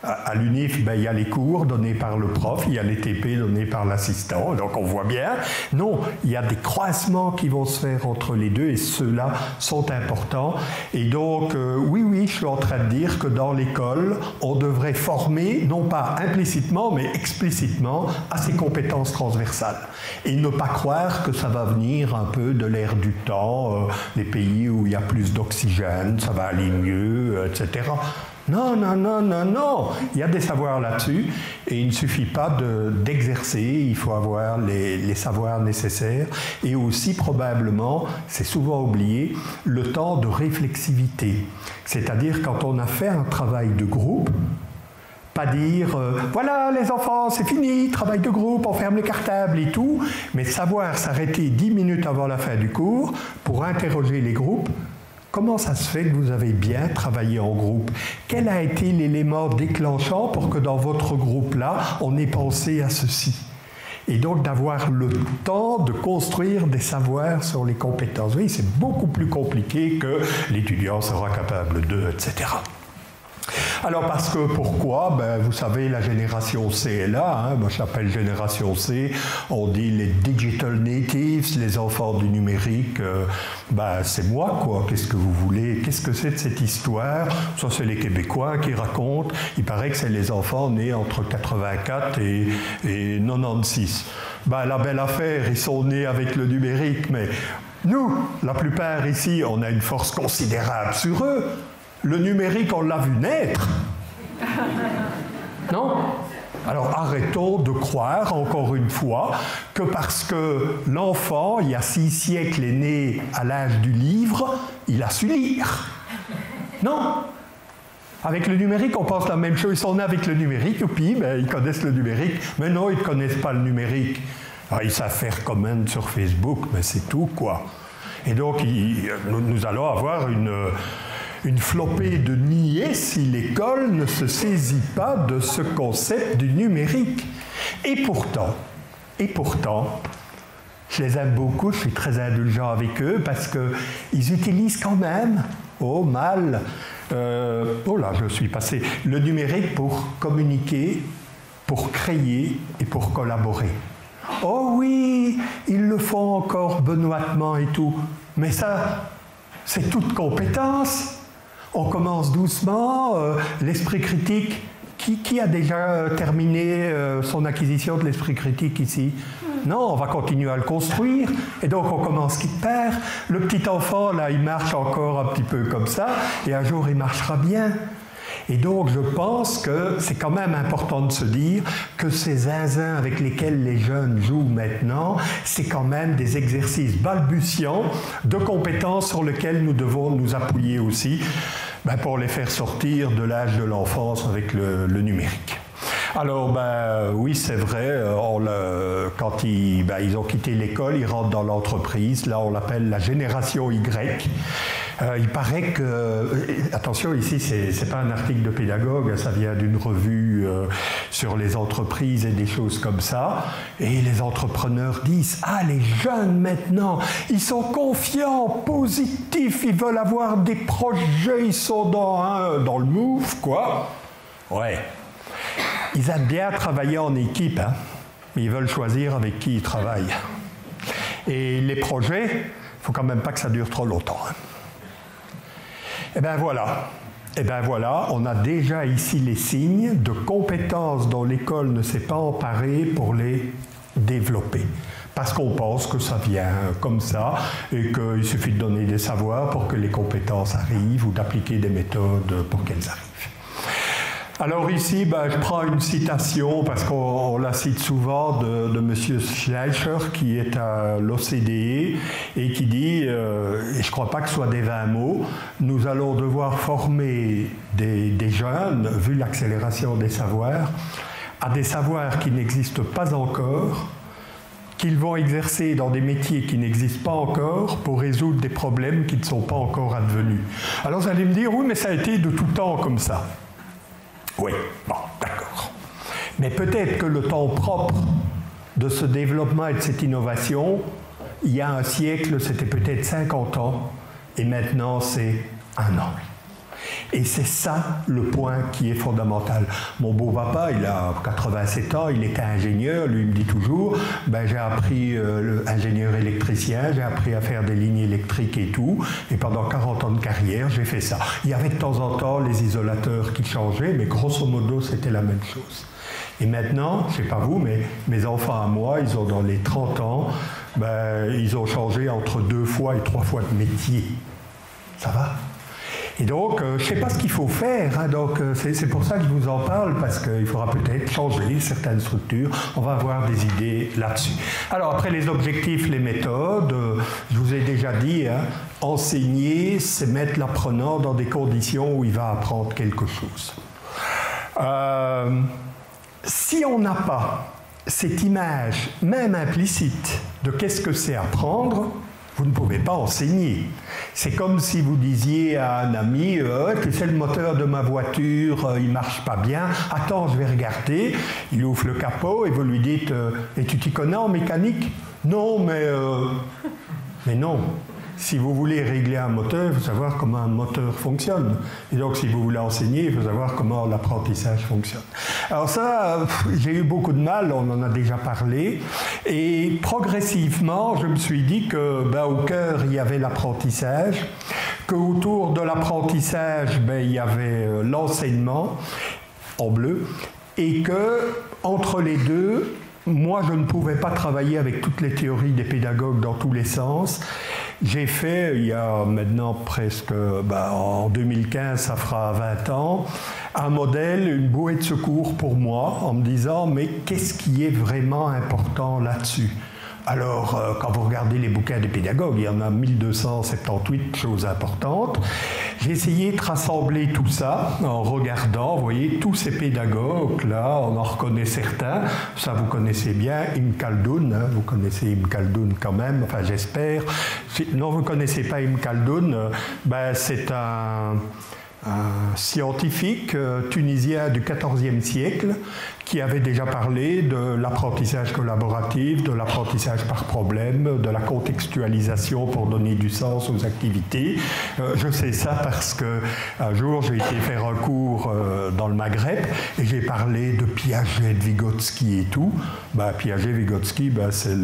À l'UNIF, il y a les cours donnés par le prof, il y a les TP donnés par l'assistant, donc on voit bien. Non, il y a des croisements qui vont se faire entre les deux et ceux-là sont importants. Et donc, oui, je suis en train de dire que dans l'école, on devrait former, non pas implicitement, mais explicitement, à ces compétences transversales. Et ne pas croire que ça va venir un peu de l'ère du temps, les pays où il y a plus d'oxygène, ça va aller mieux, etc. Non, non, non, non, non. Il y a des savoirs là-dessus et il ne suffit pas d'exercer, il faut avoir les savoirs nécessaires et aussi probablement, c'est souvent oublié, le temps de réflexivité. C'est-à-dire quand on a fait un travail de groupe, pas dire voilà les enfants, c'est fini, travail de groupe, on ferme les cartables et tout, mais savoir s'arrêter 10 minutes avant la fin du cours pour interroger les groupes. Comment ça se fait que vous avez bien travaillé en groupe? Quel a été l'élément déclenchant pour que dans votre groupe-là, on ait pensé à ceci? Et donc d'avoir le temps de construire des savoirs sur les compétences. Oui, c'est beaucoup plus compliqué que l'étudiant sera capable de, etc. Alors parce que pourquoi? Vous savez, la génération C est là, hein, moi je l'appelle génération C, on dit les digital natives, les enfants du numérique, c'est moi quoi, qu'est-ce que vous voulez, qu'est-ce que c'est de cette histoire? Ça c'est les Québécois qui racontent, il paraît que c'est les enfants nés entre 84 et 96. La belle affaire, ils sont nés avec le numérique, mais nous, la plupart ici, on a une force considérable sur eux. Le numérique, on l'a vu naître. Non? Alors arrêtons de croire, encore une fois, que parce que l'enfant, il y a 6 siècles, est né à l'âge du livre, il a su lire. Non. Avec le numérique, on pense la même chose. Ils sont nés avec le numérique, puis ils connaissent le numérique. Mais non, ils ne connaissent pas le numérique. Alors, ils savent faire command sur Facebook, mais c'est tout, quoi. Et donc, nous allons avoir une flopée de niais si l'école ne se saisit pas de ce concept du numérique. Et pourtant, je les aime beaucoup, je suis très indulgent avec eux, parce qu'ils utilisent quand même, je suis passé, le numérique pour communiquer, pour créer et pour collaborer. Oh oui, ils le font encore benoîtement et tout, mais ça, c'est toute compétence. On commence doucement, l'esprit critique. Qui a déjà terminé son acquisition de l'esprit critique ici? Non, on va continuer à le construire. Et donc on commence qui perd. Le petit enfant, là, il marche encore un petit peu comme ça, et un jour il marchera bien. Et donc je pense que c'est quand même important de se dire que ces zinzins avec lesquels les jeunes jouent maintenant, c'est quand même des exercices balbutiants de compétences sur lesquelles nous devons nous appuyer aussi pour les faire sortir de l'âge de l'enfance avec le numérique. Alors, oui, c'est vrai, quand ils ont quitté l'école, ils rentrent dans l'entreprise, là on l'appelle la génération Y. Il paraît que, attention ici, c'est pas un article de pédagogue, ça vient d'une revue sur les entreprises et des choses comme ça, et les entrepreneurs disent, les jeunes maintenant, ils sont confiants, positifs, ils veulent avoir des projets, ils sont dans le move, quoi. Ouais. Ils aiment bien travailler en équipe, mais ils veulent choisir avec qui ils travaillent. Et les projets, il ne faut quand même pas que ça dure trop longtemps. Et bien voilà, on a déjà ici les signes de compétences dont l'école ne s'est pas emparée pour les développer. Parce qu'on pense que ça vient comme ça et qu'il suffit de donner des savoirs pour que les compétences arrivent ou d'appliquer des méthodes pour qu'elles arrivent. Alors ici, je prends une citation, parce qu'on la cite souvent, de M. Schleicher, qui est à l'OCDE, et qui dit, et je ne crois pas que ce soit des 20 mots, nous allons devoir former des jeunes, vu l'accélération des savoirs, à des savoirs qui n'existent pas encore, qu'ils vont exercer dans des métiers qui n'existent pas encore pour résoudre des problèmes qui ne sont pas encore advenus. Alors vous allez me dire, oui, mais ça a été de tout temps comme ça. Oui, bon, d'accord. Mais peut-être que le temps propre de ce développement et de cette innovation, il y a un siècle, c'était peut-être 50 ans, et maintenant c'est 1 an. Et c'est ça le point qui est fondamental. Mon beau-papa, il a 87 ans, il était ingénieur, lui il me dit toujours, j'ai appris ingénieur électricien, j'ai appris à faire des lignes électriques et tout, et pendant 40 ans de carrière, j'ai fait ça. Il y avait de temps en temps les isolateurs qui changeaient, mais grosso modo, c'était la même chose. Et maintenant, je ne sais pas vous, mais mes enfants à moi, ils ont dans les 30 ans, ils ont changé entre 2 fois et 3 fois de métier. Ça va ? Et donc, je ne sais pas ce qu'il faut faire, donc c'est pour ça que je vous en parle, parce qu'il faudra peut-être changer certaines structures, on va avoir des idées là-dessus. Alors après les objectifs, les méthodes, je vous ai déjà dit, enseigner, c'est mettre l'apprenant dans des conditions où il va apprendre quelque chose. Si on n'a pas cette image, même implicite, de qu'est-ce que c'est apprendre, vous ne pouvez pas enseigner. C'est comme si vous disiez à un ami, tu sais, le moteur de ma voiture, il ne marche pas bien. Attends, je vais regarder. Il ouvre le capot et vous lui dites, et tu t'y connais en mécanique? Non, mais non. Si vous voulez régler un moteur, il faut savoir comment un moteur fonctionne. Et donc, si vous voulez enseigner, il faut savoir comment l'apprentissage fonctionne. Alors ça, j'ai eu beaucoup de mal, on en a déjà parlé. Et progressivement, je me suis dit que, au cœur, il y avait l'apprentissage, qu'autour de l'apprentissage, il y avait l'enseignement, en bleu, et que entre les deux, moi, je ne pouvais pas travailler avec toutes les théories des pédagogues dans tous les sens. j'ai fait, il y a maintenant presque, en 2015, ça fera 20 ans, un modèle, une bouée de secours pour moi, en me disant, mais qu'est-ce qui est vraiment important là-dessus ? Alors, quand vous regardez les bouquins des pédagogues, il y en a 1278 choses importantes. J'ai essayé de rassembler tout ça en regardant, vous voyez, tous ces pédagogues, là, on en reconnaît certains. Ça, vous connaissez bien, Ibn Khaldoun, hein, vous connaissez Ibn Khaldoun quand même, enfin j'espère. Non, vous ne connaissez pas Ibn Khaldoun, c'est un scientifique tunisien du XIVe siècle qui avait déjà parlé de l'apprentissage collaboratif, de l'apprentissage par problème, de la contextualisation pour donner du sens aux activités. Je sais ça parce qu'un jour j'ai été faire un cours dans le Maghreb et j'ai parlé de Piaget, de Vygotsky et tout. Piaget, Vygotsky, c'est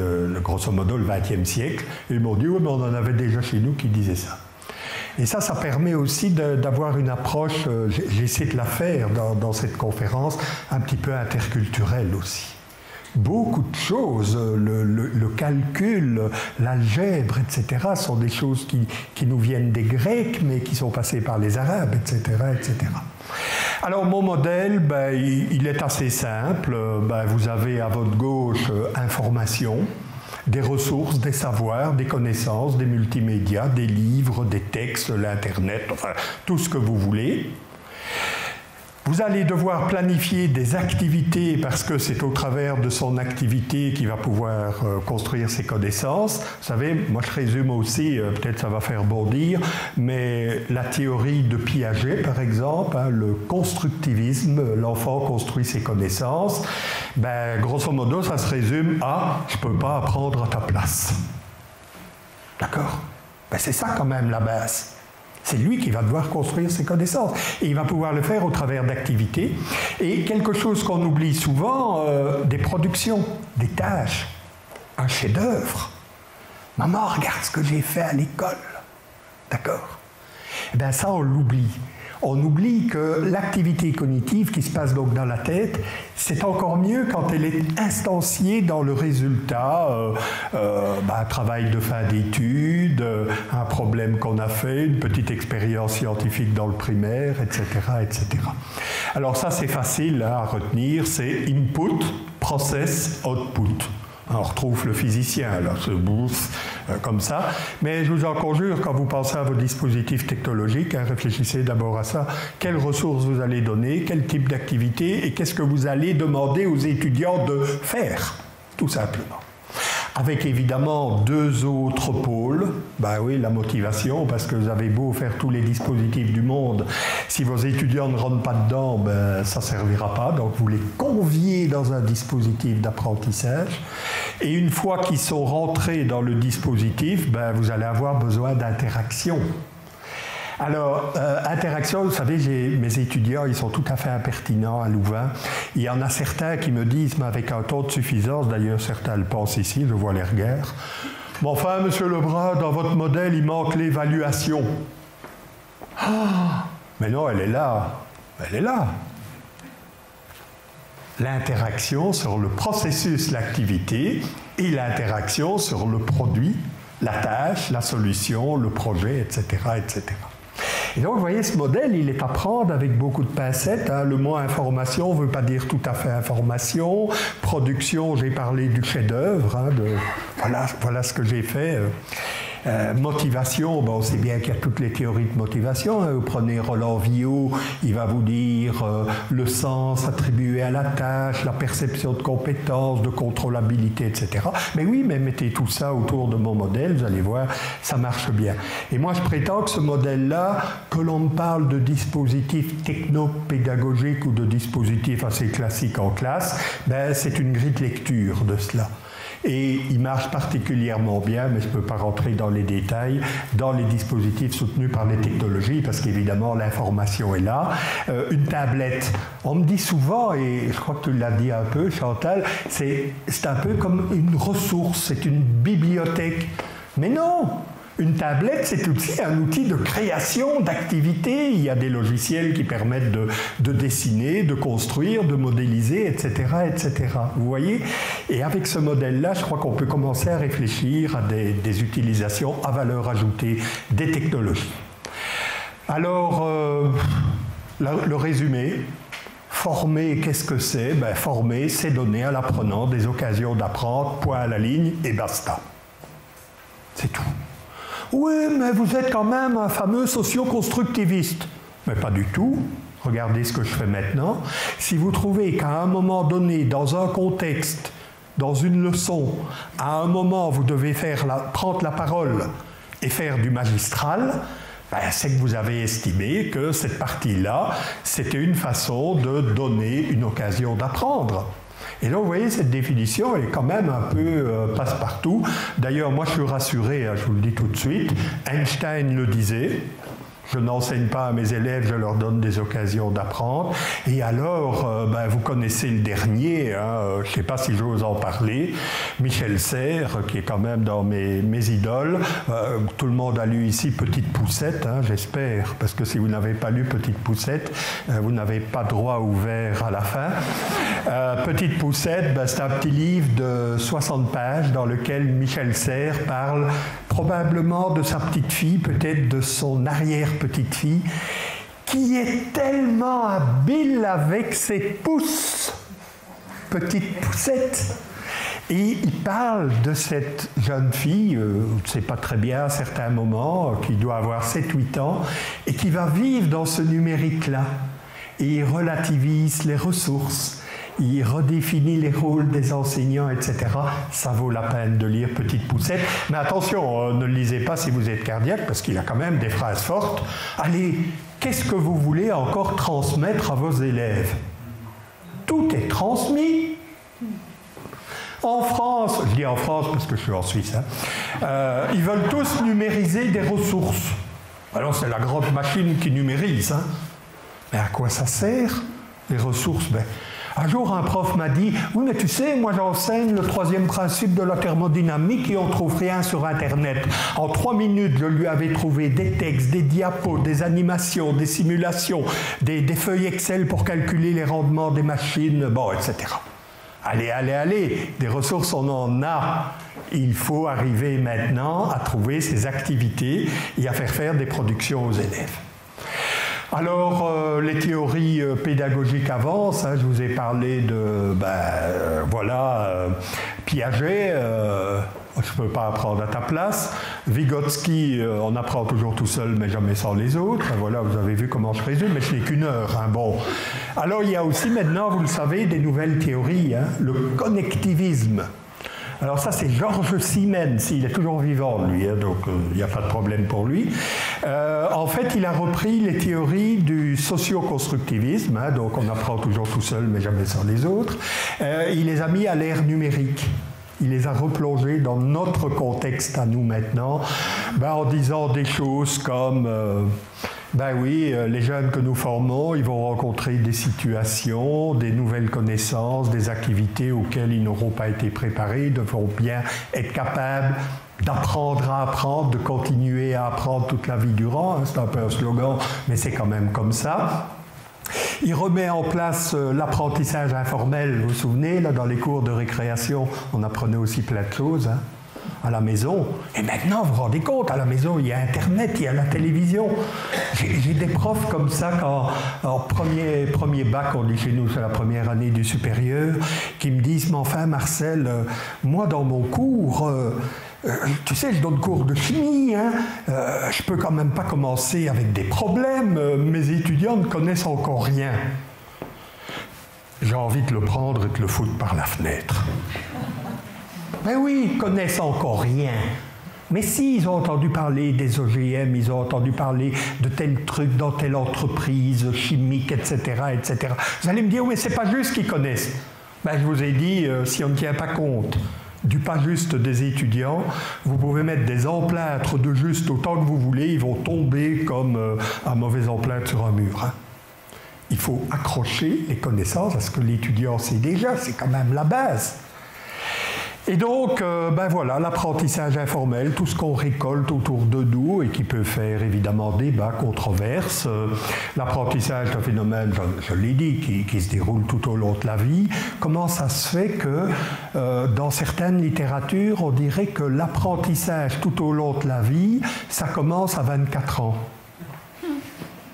grosso modo le XXe siècle. Et ils m'ont dit, oui, mais on en avait déjà chez nous qui disaient ça. Et ça permet aussi d'avoir une approche, j'essaie de la faire dans cette conférence, un petit peu interculturelle aussi. Beaucoup de choses, le calcul, l'algèbre, etc., sont des choses qui nous viennent des Grecs, mais qui sont passées par les Arabes, etc., etc. Alors mon modèle, il est assez simple. Vous avez à votre gauche information, des ressources, des savoirs, des connaissances, des multimédias, des livres, des textes, l'Internet, enfin tout ce que vous voulez. Vous allez devoir planifier des activités parce que c'est au travers de son activité qu'il va pouvoir construire ses connaissances. Vous savez, moi je résume aussi, peut-être ça va faire bondir, mais la théorie de Piaget par exemple, le constructivisme, l'enfant construit ses connaissances, grosso modo ça se résume à « je ne peux pas apprendre à ta place ». D'accord ? C'est ça quand même la base. C'est lui qui va devoir construire ses connaissances. Et il va pouvoir le faire au travers d'activités. Et quelque chose qu'on oublie souvent, des productions, des tâches. Un chef-d'œuvre. Maman, regarde ce que j'ai fait à l'école. D'accord ? Ça, on l'oublie. On oublie que l'activité cognitive qui se passe donc dans la tête, c'est encore mieux quand elle est instanciée dans le résultat, un travail de fin d'études, un problème qu'on a fait, une petite expérience scientifique dans le primaire, etc., etc. Alors ça, c'est facile à retenir, c'est input, process, output. On retrouve le physicien, là, ce bouffe, comme ça. Mais je vous en conjure, quand vous pensez à vos dispositifs technologiques, réfléchissez d'abord à ça. Quelles ressources vous allez donner, quel type d'activité et qu'est-ce que vous allez demander aux étudiants de faire, tout simplement. Avec évidemment deux autres pôles, oui, la motivation, parce que vous avez beau faire tous les dispositifs du monde, si vos étudiants ne rentrent pas dedans, ça ne servira pas, donc vous les conviez dans un dispositif d'apprentissage, et une fois qu'ils sont rentrés dans le dispositif, vous allez avoir besoin d'interaction. Alors, interaction, vous savez, mes étudiants, ils sont tout à fait impertinents à Louvain. Il y en a certains qui me disent, mais avec un ton de suffisance, d'ailleurs certains le pensent ici, je vois les regards, mais enfin, monsieur Lebras, dans votre modèle, il manque l'évaluation. Mais non, elle est là. Elle est là. L'interaction sur le processus, l'activité, et l'interaction sur le produit, la tâche, la solution, le projet, etc., etc. Et donc, vous voyez, ce modèle, il est à prendre avec beaucoup de pincettes. Le mot information ne veut pas dire tout à fait information. Production, j'ai parlé du chef-d'œuvre. Voilà ce que j'ai fait. Motivation, on sait bien qu'il y a toutes les théories de motivation. Vous prenez Roland Villot, il va vous dire le sens attribué à la tâche, la perception de compétences, de contrôlabilité, etc. Mais oui, mais mettez tout ça autour de mon modèle, vous allez voir, ça marche bien. Et moi, je prétends que ce modèle-là, que l'on me parle de dispositifs technopédagogiques ou de dispositifs assez classiques en classe, c'est une grille de lecture de cela. Et il marche particulièrement bien, mais je ne peux pas rentrer dans les détails, dans les dispositifs soutenus par les technologies, parce qu'évidemment l'information est là. Une tablette, on me dit souvent, et je crois que tu l'as dit un peu, Chantal, c'est un peu comme une ressource, c'est une bibliothèque. Mais non, Une tablette, c'est aussi un outil de création, d'activité. Il y a des logiciels qui permettent de dessiner, de construire, de modéliser, etc., etc. Vous voyez? Et avec ce modèle-là, je crois qu'on peut commencer à réfléchir à des utilisations à valeur ajoutée des technologies. Alors, le résumé, former, qu'est-ce que c'est? Ben, former, c'est donner à l'apprenant des occasions d'apprendre, point à la ligne, et basta. C'est tout. Oui, mais vous êtes quand même un fameux socio-constructiviste. Mais pas du tout. Regardez ce que je fais maintenant. Si vous trouvez qu'à un moment donné, dans un contexte, dans une leçon, à un moment, vous devez prendre la parole et faire du magistral, ben, c'est que vous avez estimé que cette partie-là, c'était une façon de donner une occasion d'apprendre. Et donc, vous voyez, cette définition, elle est quand même un peu passe-partout. D'ailleurs, moi, je suis rassuré, je vous le dis tout de suite. Einstein le disait. Je n'enseigne pas à mes élèves, je leur donne des occasions d'apprendre. Et alors, ben, vous connaissez le dernier, hein, je ne sais pas si j'ose en parler, Michel Serres, qui est quand même dans mes idoles. Tout le monde a lu ici Petite Poucette, hein, j'espère, parce que si vous n'avez pas lu Petite Poucette, vous n'avez pas droit ouvert à la fin. Petite Poucette, ben, c'est un petit livre de 60 pages dans lequel Michel Serres parle probablement de sa petite fille, peut-être de son arrière-petite-fille, qui est tellement habile avec ses pouces, Petite Poucette. Et il parle de cette jeune fille, on ne sait pas très bien à certains moments, qui doit avoir 7-8 ans, et qui va vivre dans ce numérique-là. Et il relativise les ressources. Il redéfinit les rôles des enseignants, etc. Ça vaut la peine de lire Petite Poucette. Mais attention, ne le lisez pas si vous êtes cardiaque, parce qu'il a quand même des phrases fortes. Allez, qu'est-ce que vous voulez encore transmettre à vos élèves? Tout est transmis. En France, je dis en France parce que je suis en Suisse, hein, ils veulent tous numériser des ressources. Alors c'est la grande machine qui numérise. Hein. Mais à quoi ça sert, les ressources? Ben, un jour, un prof m'a dit « Oui, mais tu sais, moi j'enseigne le 3e principe de la thermodynamique et on ne trouve rien sur Internet. » En 3 minutes, je lui avais trouvé des textes, des diapos, des animations, des simulations, des feuilles Excel pour calculer les rendements des machines, bon, etc. Allez, allez, allez, des ressources, on en a. Il faut arriver maintenant à trouver ces activités et à faire des productions aux élèves. Alors, les théories pédagogiques avancent. Hein, je vous ai parlé de, Piaget, je ne peux pas apprendre à ta place. Vygotsky, on apprend toujours tout seul, mais jamais sans les autres. Voilà, vous avez vu comment je résume, mais ce n'est qu'une heure. Hein, bon. Alors, il y a aussi maintenant, vous le savez, des nouvelles théories, hein, le connectivisme. Alors ça, c'est Georges Siemens, il est toujours vivant, lui, hein, donc il n'y a pas de problème pour lui. En fait, il a repris les théories du socio-constructivisme, hein, donc on apprend toujours tout seul, mais jamais sans les autres. Il les a mis à l'ère numérique. Il les a replongés dans notre contexte à nous maintenant, en disant des choses comme... oui, les jeunes que nous formons, ils vont rencontrer des situations, des nouvelles connaissances, des activités auxquelles ils n'auront pas été préparés, ils devront bien être capables d'apprendre à apprendre, de continuer à apprendre toute la vie durant. C'est un peu un slogan, mais c'est quand même comme ça. Il remet en place l'apprentissage informel. Vous vous souvenez, là, dans les cours de récréation, on apprenait aussi plein de choses, hein, à la maison. Et maintenant, vous vous rendez compte, à la maison, il y a Internet, il y a la télévision. J'ai des profs comme ça, en premier bac, on dit chez nous, c'est la première année du supérieur, qui me disent, mais enfin, Marcel, moi, dans mon cours... tu sais, je donne cours de chimie, hein, je peux quand même pas commencer avec des problèmes, mes étudiants ne connaissent encore rien. J'ai envie de le prendre et de le foutre par la fenêtre. Mais oui, ils connaissent encore rien. Mais si, ils ont entendu parler des OGM, ils ont entendu parler de tel truc dans telle entreprise chimique, etc., etc. Vous allez me dire, oui, mais c'est pas juste qu'ils connaissent. Je vous ai dit, si on ne tient pas compte du pas juste des étudiants, vous pouvez mettre des emplâtres de juste autant que vous voulez, ils vont tomber comme un mauvais emplâtre sur un mur. Hein. Il faut accrocher les connaissances à ce que l'étudiant sait déjà, c'est quand même la base. Et donc, ben voilà, l'apprentissage informel, tout ce qu'on récolte autour de nous et qui peut faire évidemment débat, controverse. L'apprentissage est un phénomène, je l'ai dit, qui se déroule tout au long de la vie. Comment ça se fait que dans certaines littératures, on dirait que l'apprentissage tout au long de la vie, ça commence à 24 ans?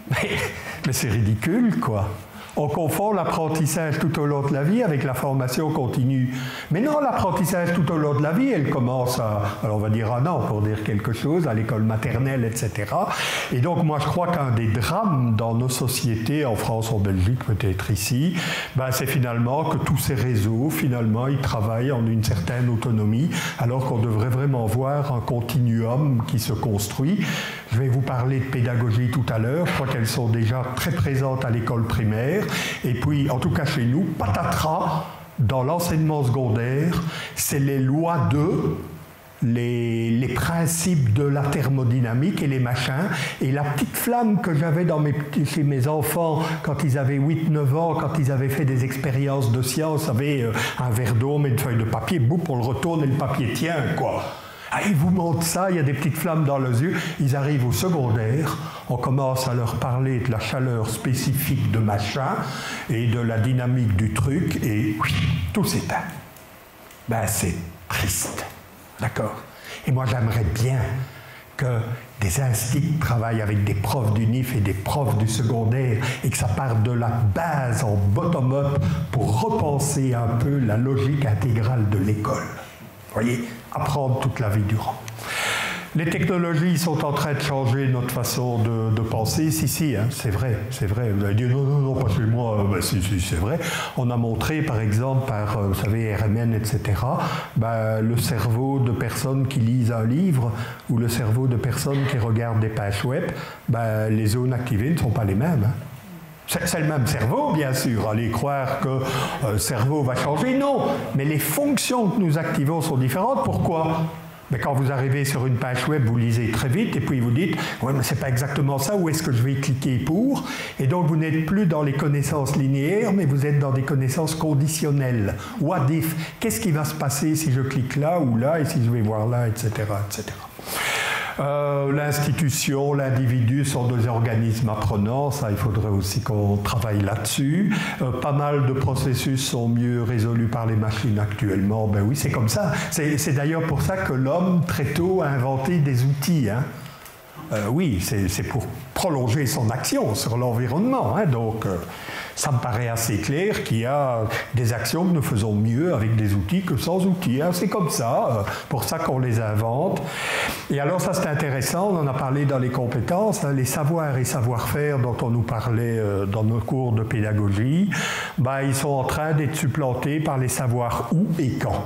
Mais c'est ridicule, quoi. On confond l'apprentissage tout au long de la vie avec la formation continue. Mais non, l'apprentissage tout au long de la vie, elle commence alors on va dire un an pour dire quelque chose, à l'école maternelle, etc. Et donc moi je crois qu'un des drames dans nos sociétés, en France, en Belgique, peut-être ici, ben, c'est finalement que tous ces réseaux, finalement, ils travaillent en une certaine autonomie, alors qu'on devrait vraiment voir un continuum qui se construit. Je vais vous parler de pédagogie tout à l'heure, je crois qu'elles sont déjà très présentes à l'école primaire. Et puis, en tout cas chez nous, patatras, dans l'enseignement secondaire, c'est les lois les principes de la thermodynamique et les machins. Et la petite flamme que j'avais chez mes enfants quand ils avaient 8-9 ans, quand ils avaient fait des expériences de science, avaient un verre d'eau, mais une feuille de papier, boum, on le retourne et le papier tient, quoi. Ah, ils vous montrent ça, il y a des petites flammes dans les yeux, ils arrivent au secondaire, on commence à leur parler de la chaleur spécifique de machin et de la dynamique du truc et tout s'éteint. Ben c'est triste, d'accord? Et moi j'aimerais bien que des instituts travaillent avec des profs d'UNIF et des profs du secondaire et que ça parte de la base en bottom-up pour repenser un peu la logique intégrale de l'école. Vous voyez, apprendre toute la vie durant. Les technologies sont en train de changer notre façon de penser. Si, hein, c'est vrai. Vous allez dire non, pas chez moi. Ben, si, c'est vrai. On a montré, par exemple, par, vous savez, RMN, etc., ben, le cerveau de personnes qui lisent un livre ou le cerveau de personnes qui regardent des pages web, ben, les zones activées ne sont pas les mêmes. Hein. C'est le même cerveau, bien sûr. Allez croire que le cerveau va changer. Non, mais les fonctions que nous activons sont différentes. Pourquoi? Mais quand vous arrivez sur une page web, vous lisez très vite et puis vous dites « Ouais, mais c'est pas exactement ça, où est-ce que je vais cliquer pour ?» Et donc vous n'êtes plus dans les connaissances linéaires, mais vous êtes dans des connaissances conditionnelles. What if? Qu'est-ce qui va se passer si je clique là ou là et si je vais voir là, etc., etc. L'institution, l'individu sont des organismes apprenants, ça il faudrait aussi qu'on travaille là-dessus. Pas mal de processus sont mieux résolus par les machines actuellement, ben oui c'est comme ça. C'est d'ailleurs pour ça que l'homme très tôt a inventé des outils. Hein. Oui, c'est pour prolonger son action sur l'environnement. Hein, donc, ça me paraît assez clair qu'il y a des actions que nous faisons mieux avec des outils que sans outils. Hein, c'est comme ça, pour ça qu'on les invente. Et alors, ça c'est intéressant, on en a parlé dans les compétences, hein, les savoirs et savoir-faire dont on nous parlait dans nos cours de pédagogie, ben, ils sont en train d'être supplantés par les savoirs où et quand.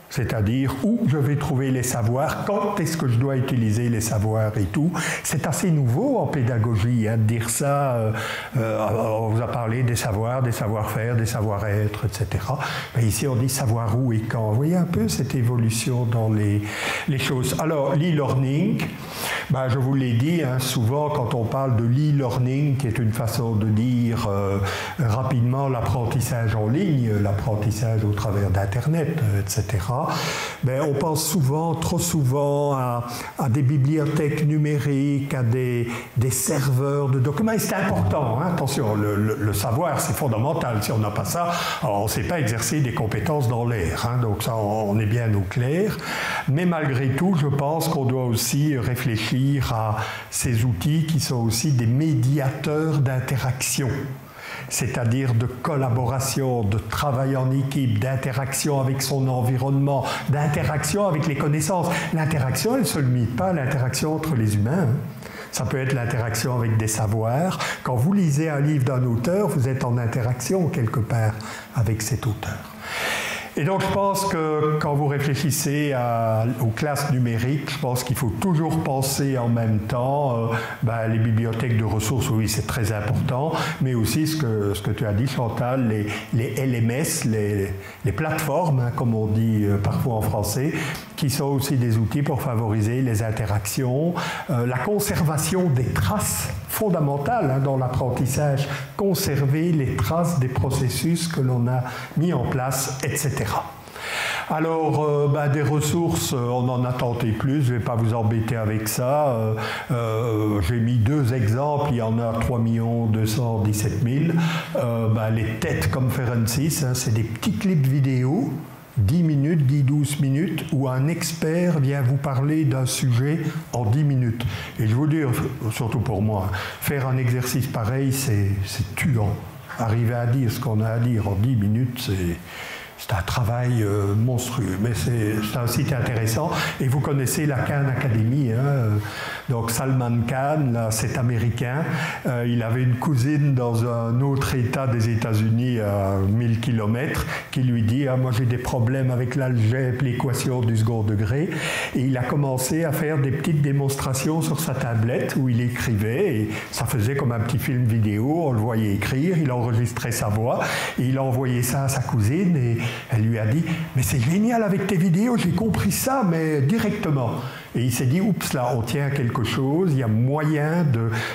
C'est-à-dire où je vais trouver les savoirs, quand est-ce que je dois utiliser les savoirs et tout. C'est assez nouveau en pédagogie, hein, de dire ça. On vous a parlé des savoirs, des savoir-faire, des savoir-être, etc. Mais ici, on dit savoir où et quand. Vous voyez un peu cette évolution dans les choses. Alors, l'e-learning, ben, je vous l'ai dit, hein, souvent quand on parle de l'e-learning, qui est une façon de dire rapidement l'apprentissage en ligne, l'apprentissage au travers d'Internet, etc., ben, on pense souvent, trop souvent, à des bibliothèques numériques, à des serveurs de documents. Et c'est important, hein, attention, le savoir, c'est fondamental. Si on n'a pas ça, alors on ne sait pas exercer des compétences dans l'air. Hein, donc ça, on est bien au clair. Mais malgré tout, je pense qu'on doit aussi réfléchir à ces outils qui sont aussi des médiateurs d'interaction. C'est-à-dire de collaboration, de travail en équipe, d'interaction avec son environnement, d'interaction avec les connaissances. L'interaction, elle ne se limite pas à l'interaction entre les humains. Ça peut être l'interaction avec des savoirs. Quand vous lisez un livre d'un auteur, vous êtes en interaction quelque part avec cet auteur. Et donc je pense que quand vous réfléchissez aux classes numériques, je pense qu'il faut toujours penser en même temps les bibliothèques de ressources, oui c'est très important, mais aussi ce que tu as dit Chantal, les LMS, les plateformes, hein, comme on dit parfois en français, qui sont aussi des outils pour favoriser les interactions, la conservation des traces fondamentales hein, dans l'apprentissage, conserver les traces des processus que l'on a mis en place, etc. Alors, des ressources, on en a tenté plus, je ne vais pas vous embêter avec ça. J'ai mis 2 exemples, il y en a 3 217 000. Les TED Conferences, hein, c'est des petits clips vidéo, 10 minutes, 10-12 minutes, où un expert vient vous parler d'un sujet en 10 minutes. Et je vous dis, surtout pour moi, faire un exercice pareil, c'est tuant. Arriver à dire ce qu'on a à dire en 10 minutes, c'est un travail monstrueux, mais c'est un site intéressant. Et vous connaissez la Khan Academy, hein, donc Salman Khan, là, c'est américain. Il avait une cousine dans un autre État des États-Unis à 1000 km qui lui dit « moi j'ai des problèmes avec l'algèbre, l'équation du second degré ». Et il a commencé à faire des petites démonstrations sur sa tablette où il écrivait, et ça faisait comme un petit film vidéo, on le voyait écrire, il enregistrait sa voix, et il a envoyé ça à sa cousine, et elle lui a dit « mais c'est génial avec tes vidéos, j'ai compris ça, mais directement ». Et il s'est dit « oups, là, on tient à quelque chose, il y a moyen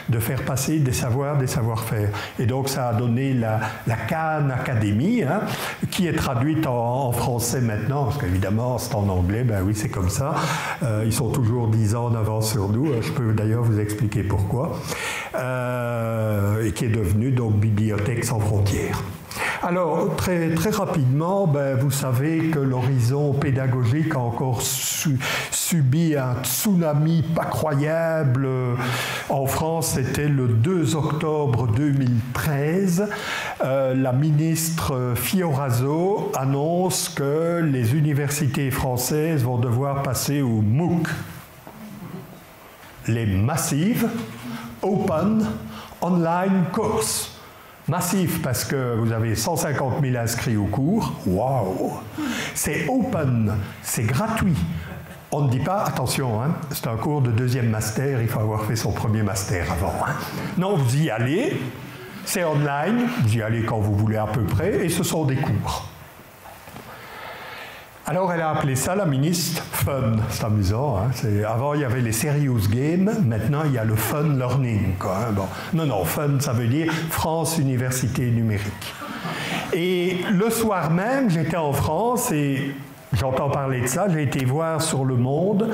de faire passer des savoirs, des savoir-faire ». Et donc ça a donné la Khan Academy, hein, qui est traduite en français maintenant, parce qu'évidemment c'est en anglais, ben oui c'est comme ça. Ils sont toujours 10 ans en avance sur nous, je peux d'ailleurs vous expliquer pourquoi. Et qui est devenue donc Bibliothèque sans frontières. Alors, très rapidement, vous savez que l'horizon pédagogique a encore subi un tsunami pas croyable. En France, c'était le 2 octobre 2013. La ministre Fioraso annonce que les universités françaises vont devoir passer au MOOC. Les Massive Open Online Courses. Massif parce que vous avez 150 000 inscrits au cours. Waouh! C'est open, c'est gratuit. On ne dit pas, attention, hein, c'est un cours de 2e master, il faut avoir fait son 1er master avant. Hein. Non, vous y allez, c'est online, vous y allez quand vous voulez à peu près, et ce sont des cours. Alors elle a appelé ça, la ministre, fun. C'est amusant. Hein? Avant, il y avait les serious games. Maintenant, il y a le fun learning. Quoi, hein? Bon. Non, fun, ça veut dire France Université Numérique. Et le soir même, j'étais en France et j'entends parler de ça. J'ai été voir sur Le Monde.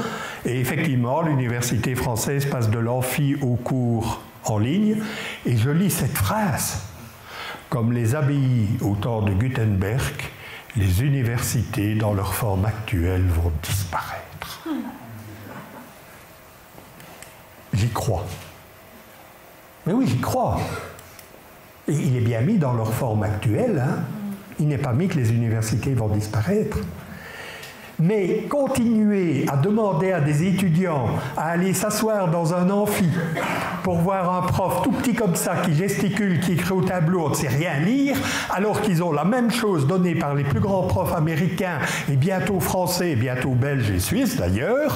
Et effectivement, l'université française passe de l'amphi au cours en ligne. Et je lis cette phrase. Comme les abbayes au temps de Gutenberg, les universités, dans leur forme actuelle, vont disparaître. J'y crois. Mais oui, j'y crois. Et il est bien mis dans leur forme actuelle. Hein. Il n'est pas mis que les universités vont disparaître. Mais continuer à demander à des étudiants à aller s'asseoir dans un amphi pour voir un prof tout petit comme ça qui gesticule, qui écrit au tableau, on ne sait rien lire, alors qu'ils ont la même chose donnée par les plus grands profs américains et bientôt français, bientôt belges et suisses d'ailleurs,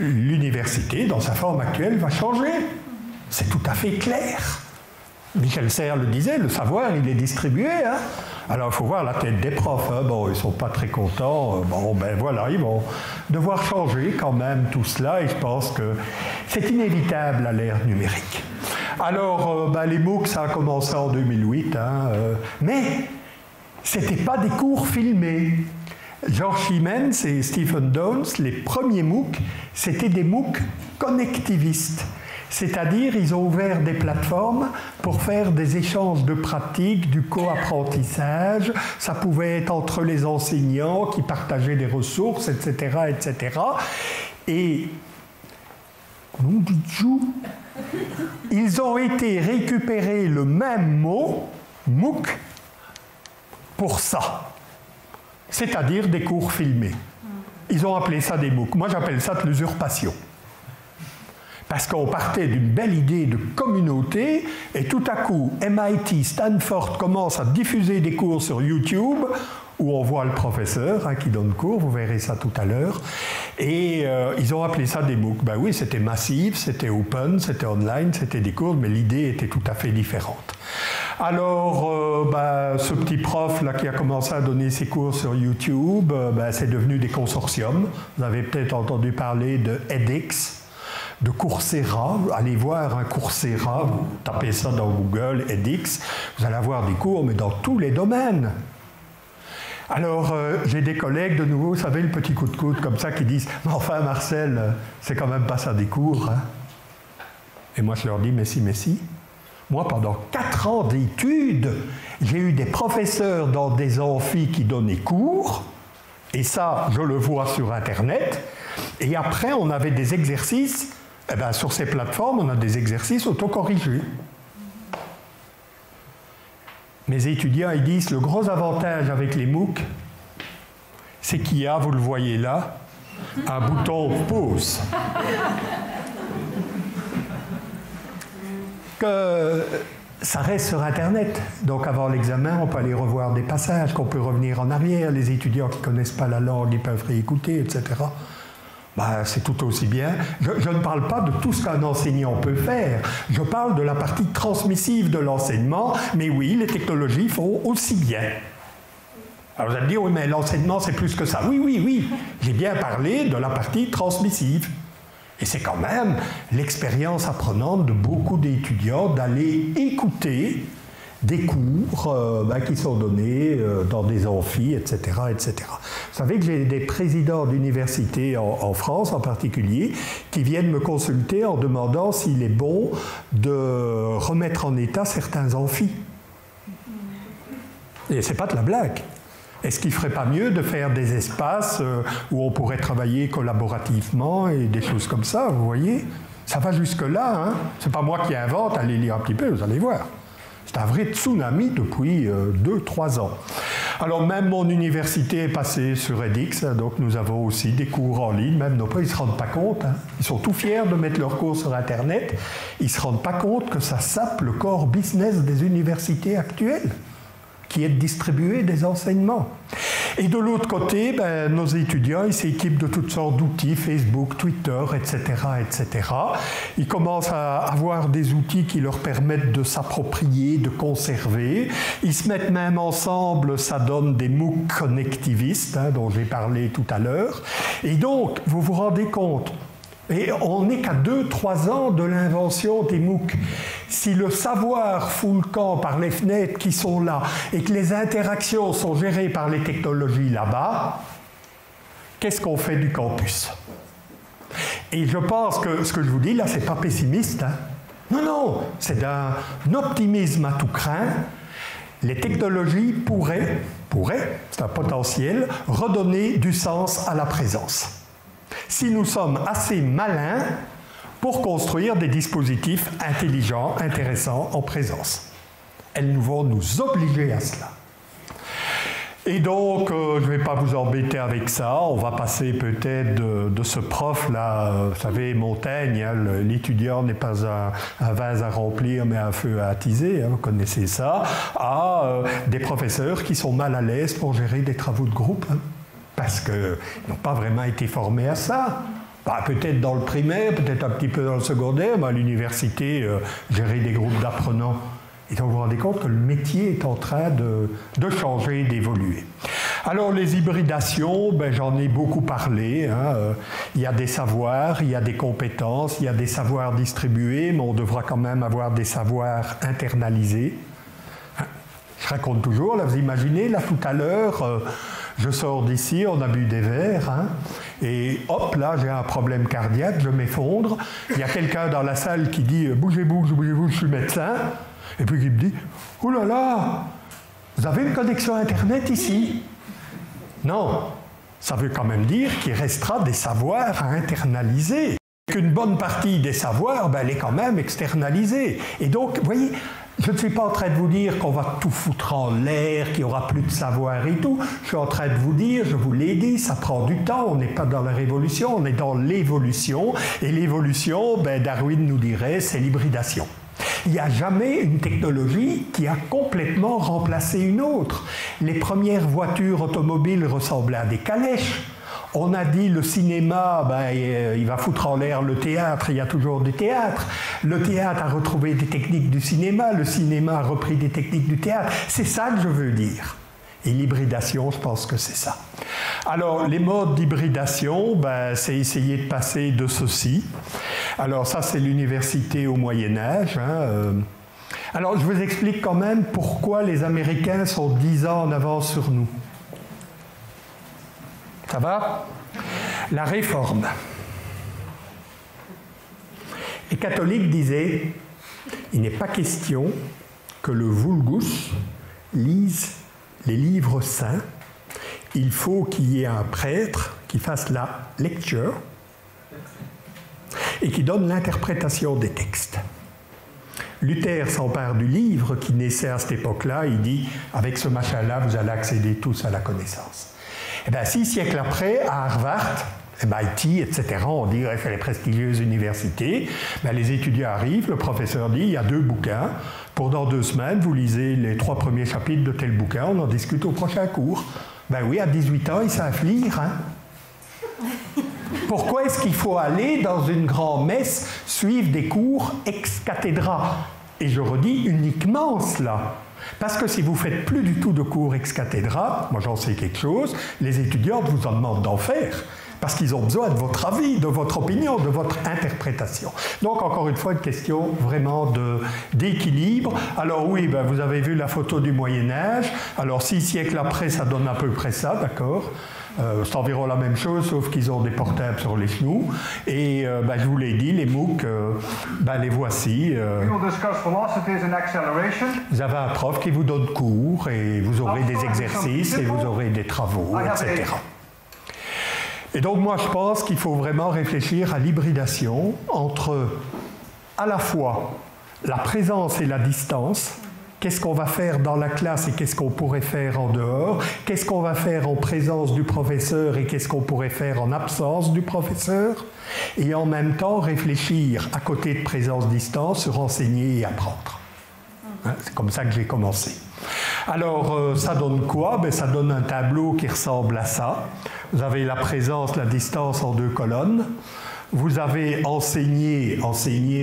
l'université, dans sa forme actuelle, va changer. C'est tout à fait clair. Michel Serres le disait, le savoir, il est distribué. Hein. Alors, il faut voir la tête des profs. Hein. Bon, ils ne sont pas très contents. Bon, ben voilà, ils vont devoir changer quand même tout cela. Et je pense que c'est inévitable à l'ère numérique. Alors, les MOOC, ça a commencé en 2008. Hein, mais ce n'était pas des cours filmés. George Siemens et Stephen Downes, les premiers MOOC, c'était des MOOC connectivistes. C'est-à-dire, ils ont ouvert des plateformes pour faire des échanges de pratiques, du co-apprentissage. Ça pouvait être entre les enseignants qui partageaient des ressources, etc., etc. Et, nom du Dieu, ils ont été récupérer le même mot, MOOC, pour ça. C'est-à-dire des cours filmés. Ils ont appelé ça des MOOC. Moi, j'appelle ça de l'usurpation. Parce qu'on partait d'une belle idée de communauté, et tout à coup, MIT, Stanford commencent à diffuser des cours sur YouTube, où on voit le professeur qui donne cours, vous verrez ça tout à l'heure, et ils ont appelé ça des MOOC. Ben oui, c'était massif, c'était open, c'était online, c'était des cours, mais l'idée était tout à fait différente. Alors, ce petit prof là, qui a commencé à donner ses cours sur YouTube, c'est devenu des consortiums. Vous avez peut-être entendu parler de edX, de Coursera. Allez voir un Coursera, vous tapez ça dans Google, edX, vous allez avoir des cours, mais dans tous les domaines. Alors, j'ai des collègues, de nouveau, vous savez, le petit coup de coude comme ça, qui disent « Mais enfin, Marcel, c'est quand même pas ça des cours. Hein ». Et moi, je leur dis « Mais si, mais si. Moi, pendant 4 ans d'études, j'ai eu des professeurs dans des amphis qui donnaient cours, et ça, je le vois sur Internet. Et après, on avait des exercices, eh bien, sur ces plateformes, on a des exercices autocorrigés. Mes étudiants, ils disent, le gros avantage avec les MOOC, c'est qu'il y a, vous le voyez là, un bouton pause. Que ça reste sur Internet. Donc avant l'examen, on peut aller revoir des passages, qu'on peut revenir en arrière. Les étudiants qui ne connaissent pas la langue, ils peuvent réécouter, etc. Ben, c'est tout aussi bien. Je ne parle pas de tout ce qu'un enseignant peut faire. Je parle de la partie transmissive de l'enseignement. Mais oui, les technologies font aussi bien. Alors vous allez me dire, oui, mais l'enseignement, c'est plus que ça. Oui, oui, oui. J'ai bien parlé de la partie transmissive. Et c'est quand même l'expérience apprenante de beaucoup d'étudiants d'aller écouter des cours qui sont donnés dans des amphis, etc., etc. Vous savez que j'ai des présidents d'universités en France en particulier qui viennent me consulter en demandant s'il est bon de remettre en état certains amphis. Et c'est pas de la blague. Est-ce qu'il ne ferait pas mieux de faire des espaces où on pourrait travailler collaborativement et des choses comme ça, vous voyez? Ça va jusque-là, hein? C'est pas moi qui invente, allez lire un petit peu, vous allez voir. C'est un vrai tsunami depuis 2-3 ans. Alors même mon université est passée sur edX, donc nous avons aussi des cours en ligne, même nos profs, ils ne se rendent pas compte. Hein. Ils sont tout fiers de mettre leurs cours sur Internet, ils ne se rendent pas compte que ça sape le core business des universités actuelles, qui est de distribuer des enseignements. Et de l'autre côté, nos étudiants, ils s'équipent de toutes sortes d'outils, Facebook, Twitter, etc., etc. Ils commencent à avoir des outils qui leur permettent de s'approprier, de conserver. Ils se mettent même ensemble, ça donne des MOOC connectivistes, hein, dont j'ai parlé tout à l'heure. Et donc, vous vous rendez compte, et on n'est qu'à 2-3 ans de l'invention des MOOC. Si le savoir fout le camp par les fenêtres qui sont là et que les interactions sont gérées par les technologies là-bas, qu'est-ce qu'on fait du campus? Et je pense que ce que je vous dis là, c'est pas pessimiste. Hein? Non, non, c'est d'un optimisme à tout crin. Les technologies pourraient, c'est un potentiel, redonner du sens à la présence. Si nous sommes assez malins pour construire des dispositifs intelligents, intéressants en présence. Elles vont nous obliger à cela. Et donc, je ne vais pas vous embêter avec ça, on va passer peut-être de ce prof-là, vous savez, Montaigne, hein, l'étudiant n'est pas un vase à remplir, mais un feu à attiser, hein, vous connaissez ça, à des professeurs qui sont mal à l'aise pour gérer des travaux de groupe, hein, parce qu'ils n'ont pas vraiment été formés à ça. Bah, peut-être dans le primaire, peut-être un petit peu dans le secondaire, mais à l'université, gérer des groupes d'apprenants. Et donc vous vous rendez compte que le métier est en train de changer, d'évoluer. Alors les hybridations, j'en ai beaucoup parlé. Hein. Il y a des savoirs, il y a des compétences, il y a des savoirs distribués, mais on devra quand même avoir des savoirs internalisés. Je raconte toujours, là, vous imaginez, là tout à l'heure, je sors d'ici, on a bu des verres, hein, et hop, là, j'ai un problème cardiaque, je m'effondre. Il y a quelqu'un dans la salle qui dit « Bougez-vous, bougez-vous, je suis médecin ». Et puis il me dit « Oh là là, vous avez une connexion Internet ici ?» Non, ça veut quand même dire qu'il restera des savoirs à internaliser. Qu'une bonne partie des savoirs, elle est quand même externalisée. Et donc, vous voyez, je ne suis pas en train de vous dire qu'on va tout foutre en l'air, qu'il n'y aura plus de savoir et tout. Je suis en train de vous dire, je vous l'ai dit, ça prend du temps. On n'est pas dans la révolution, on est dans l'évolution. Et l'évolution, Darwin nous dirait, c'est l'hybridation. Il n'y a jamais une technologie qui a complètement remplacé une autre. Les premières voitures automobiles ressemblaient à des calèches. On a dit le cinéma, il va foutre en l'air le théâtre, il y a toujours du théâtre. Le théâtre a retrouvé des techniques du cinéma, le cinéma a repris des techniques du théâtre. C'est ça que je veux dire. Et l'hybridation, je pense que c'est ça. Alors, les modes d'hybridation, c'est essayer de passer de ceci. Alors, ça, c'est l'université au Moyen-Âge. Hein. Alors, je vous explique quand même pourquoi les Américains sont 10 ans en avance sur nous. Ça va? La Réforme. Les catholiques disaient, il n'est pas question que le vulgus lise les livres saints, il faut qu'il y ait un prêtre qui fasse la lecture et qui donne l'interprétation des textes. Luther s'empare du livre qui naissait à cette époque-là, il dit, avec ce machin-là, vous allez accéder tous à la connaissance. Et bien, 6 siècles après, à Harvard, MIT, etc., on dirait que les prestigieuses universités, ben, les étudiants arrivent, le professeur dit, il y a 2 bouquins, pour dans 2 semaines, vous lisez les 3 premiers chapitres de tel bouquin, on en discute au prochain cours. Ben oui, à 18 ans, ils savent lire, hein. Pourquoi est-ce qu'il faut aller dans une grand-messe suivre des cours ex cathedra? Et je redis uniquement cela. Parce que si vous ne faites plus du tout de cours ex cathedra, moi j'en sais quelque chose, les étudiants vous en demandent d'en faire. Parce qu'ils ont besoin de votre avis, de votre opinion, de votre interprétation. Donc encore une fois, une question vraiment d'équilibre. Alors oui, ben, vous avez vu la photo du Moyen-Âge. Alors 6 siècles après, ça donne à peu près ça, d'accord? C'est environ la même chose, sauf qu'ils ont des portables sur les genoux. Et ben, je vous l'ai dit, les MOOC, ben, les voici. Vous avez un prof qui vous donne cours, et vous aurez des exercices, et vous aurez des travaux, etc. Et donc moi je pense qu'il faut vraiment réfléchir à l'hybridation entre à la fois la présence et la distance. Qu'est-ce qu'on va faire dans la classe et qu'est-ce qu'on pourrait faire en dehors? Qu'est-ce qu'on va faire en présence du professeur et qu'est-ce qu'on pourrait faire en absence du professeur? Et en même temps réfléchir à côté de présence-distance sur enseigner et apprendre. Hein, c'est comme ça que j'ai commencé. Alors, ça donne quoi? Ben, ça donne un tableau qui ressemble à ça. Vous avez la présence, la distance en 2 colonnes. Vous avez enseigné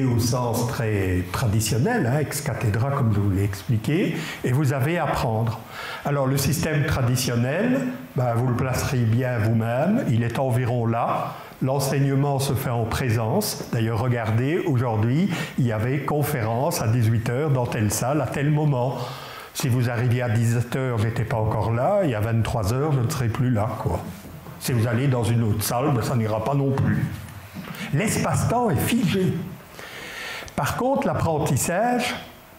au sens très traditionnel, hein, ex cathedra, comme je vous l'ai expliqué, et vous avez apprendre. Alors, le système traditionnel, ben, vous le placerez bien vous-même, il est environ là. L'enseignement se fait en présence. D'ailleurs, regardez, aujourd'hui, il y avait conférence à 18h dans telle salle, à tel moment. Si vous arriviez à 17h, je n'étais pas encore là, et à 23h, je ne serai plus là, quoi. Si vous allez dans une autre salle, ben, ça n'ira pas non plus. L'espace-temps est figé. Par contre, l'apprentissage,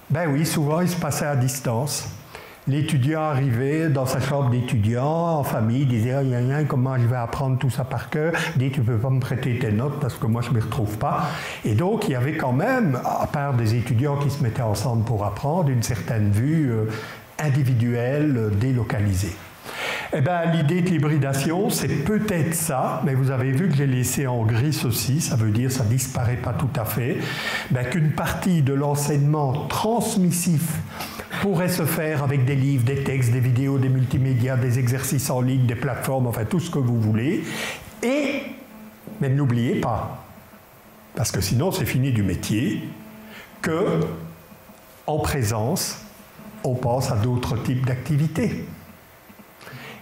ben oui, souvent, il se passait à distance. L'étudiant arrivait dans sa chambre d'étudiant, en famille, disait « comment je vais apprendre tout ça par cœur ?» dit « tu ne peux pas me prêter tes notes parce que moi je ne m'y retrouve pas ». Et donc il y avait quand même, à part des étudiants qui se mettaient ensemble pour apprendre, une certaine vue individuelle, délocalisée. Eh bien, l'idée de l'hybridation, c'est peut-être ça, mais vous avez vu que j'ai laissé en gris ceci, ça veut dire que ça ne disparaît pas tout à fait, ben, qu'une partie de l'enseignement transmissif pourrait se faire avec des livres, des textes, des vidéos, des multimédias, des exercices en ligne, des plateformes, enfin tout ce que vous voulez. Mais n'oubliez pas, parce que sinon c'est fini du métier, que en présence, on pense à d'autres types d'activités.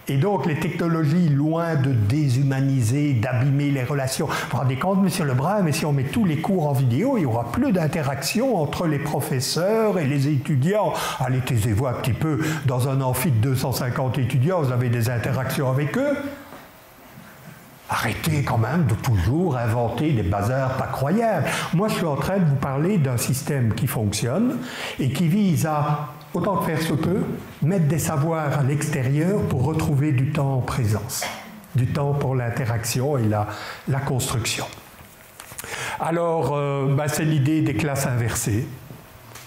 Et donc, les technologies, loin de déshumaniser, d'abîmer les relations. Vous vous rendez compte, monsieur Lebrun, mais si on met tous les cours en vidéo, il n'y aura plus d'interaction entre les professeurs et les étudiants. Allez, taisez-vous un petit peu. Dans un amphi de 250 étudiants, vous avez des interactions avec eux. Arrêtez quand même de toujours inventer des bazars pas croyables. Moi, je suis en train de vous parler d'un système qui fonctionne et qui vise à, autant que faire se peut, mettre des savoirs à l'extérieur pour retrouver du temps en présence, du temps pour l'interaction et la construction. Alors, c'est l'idée des classes inversées.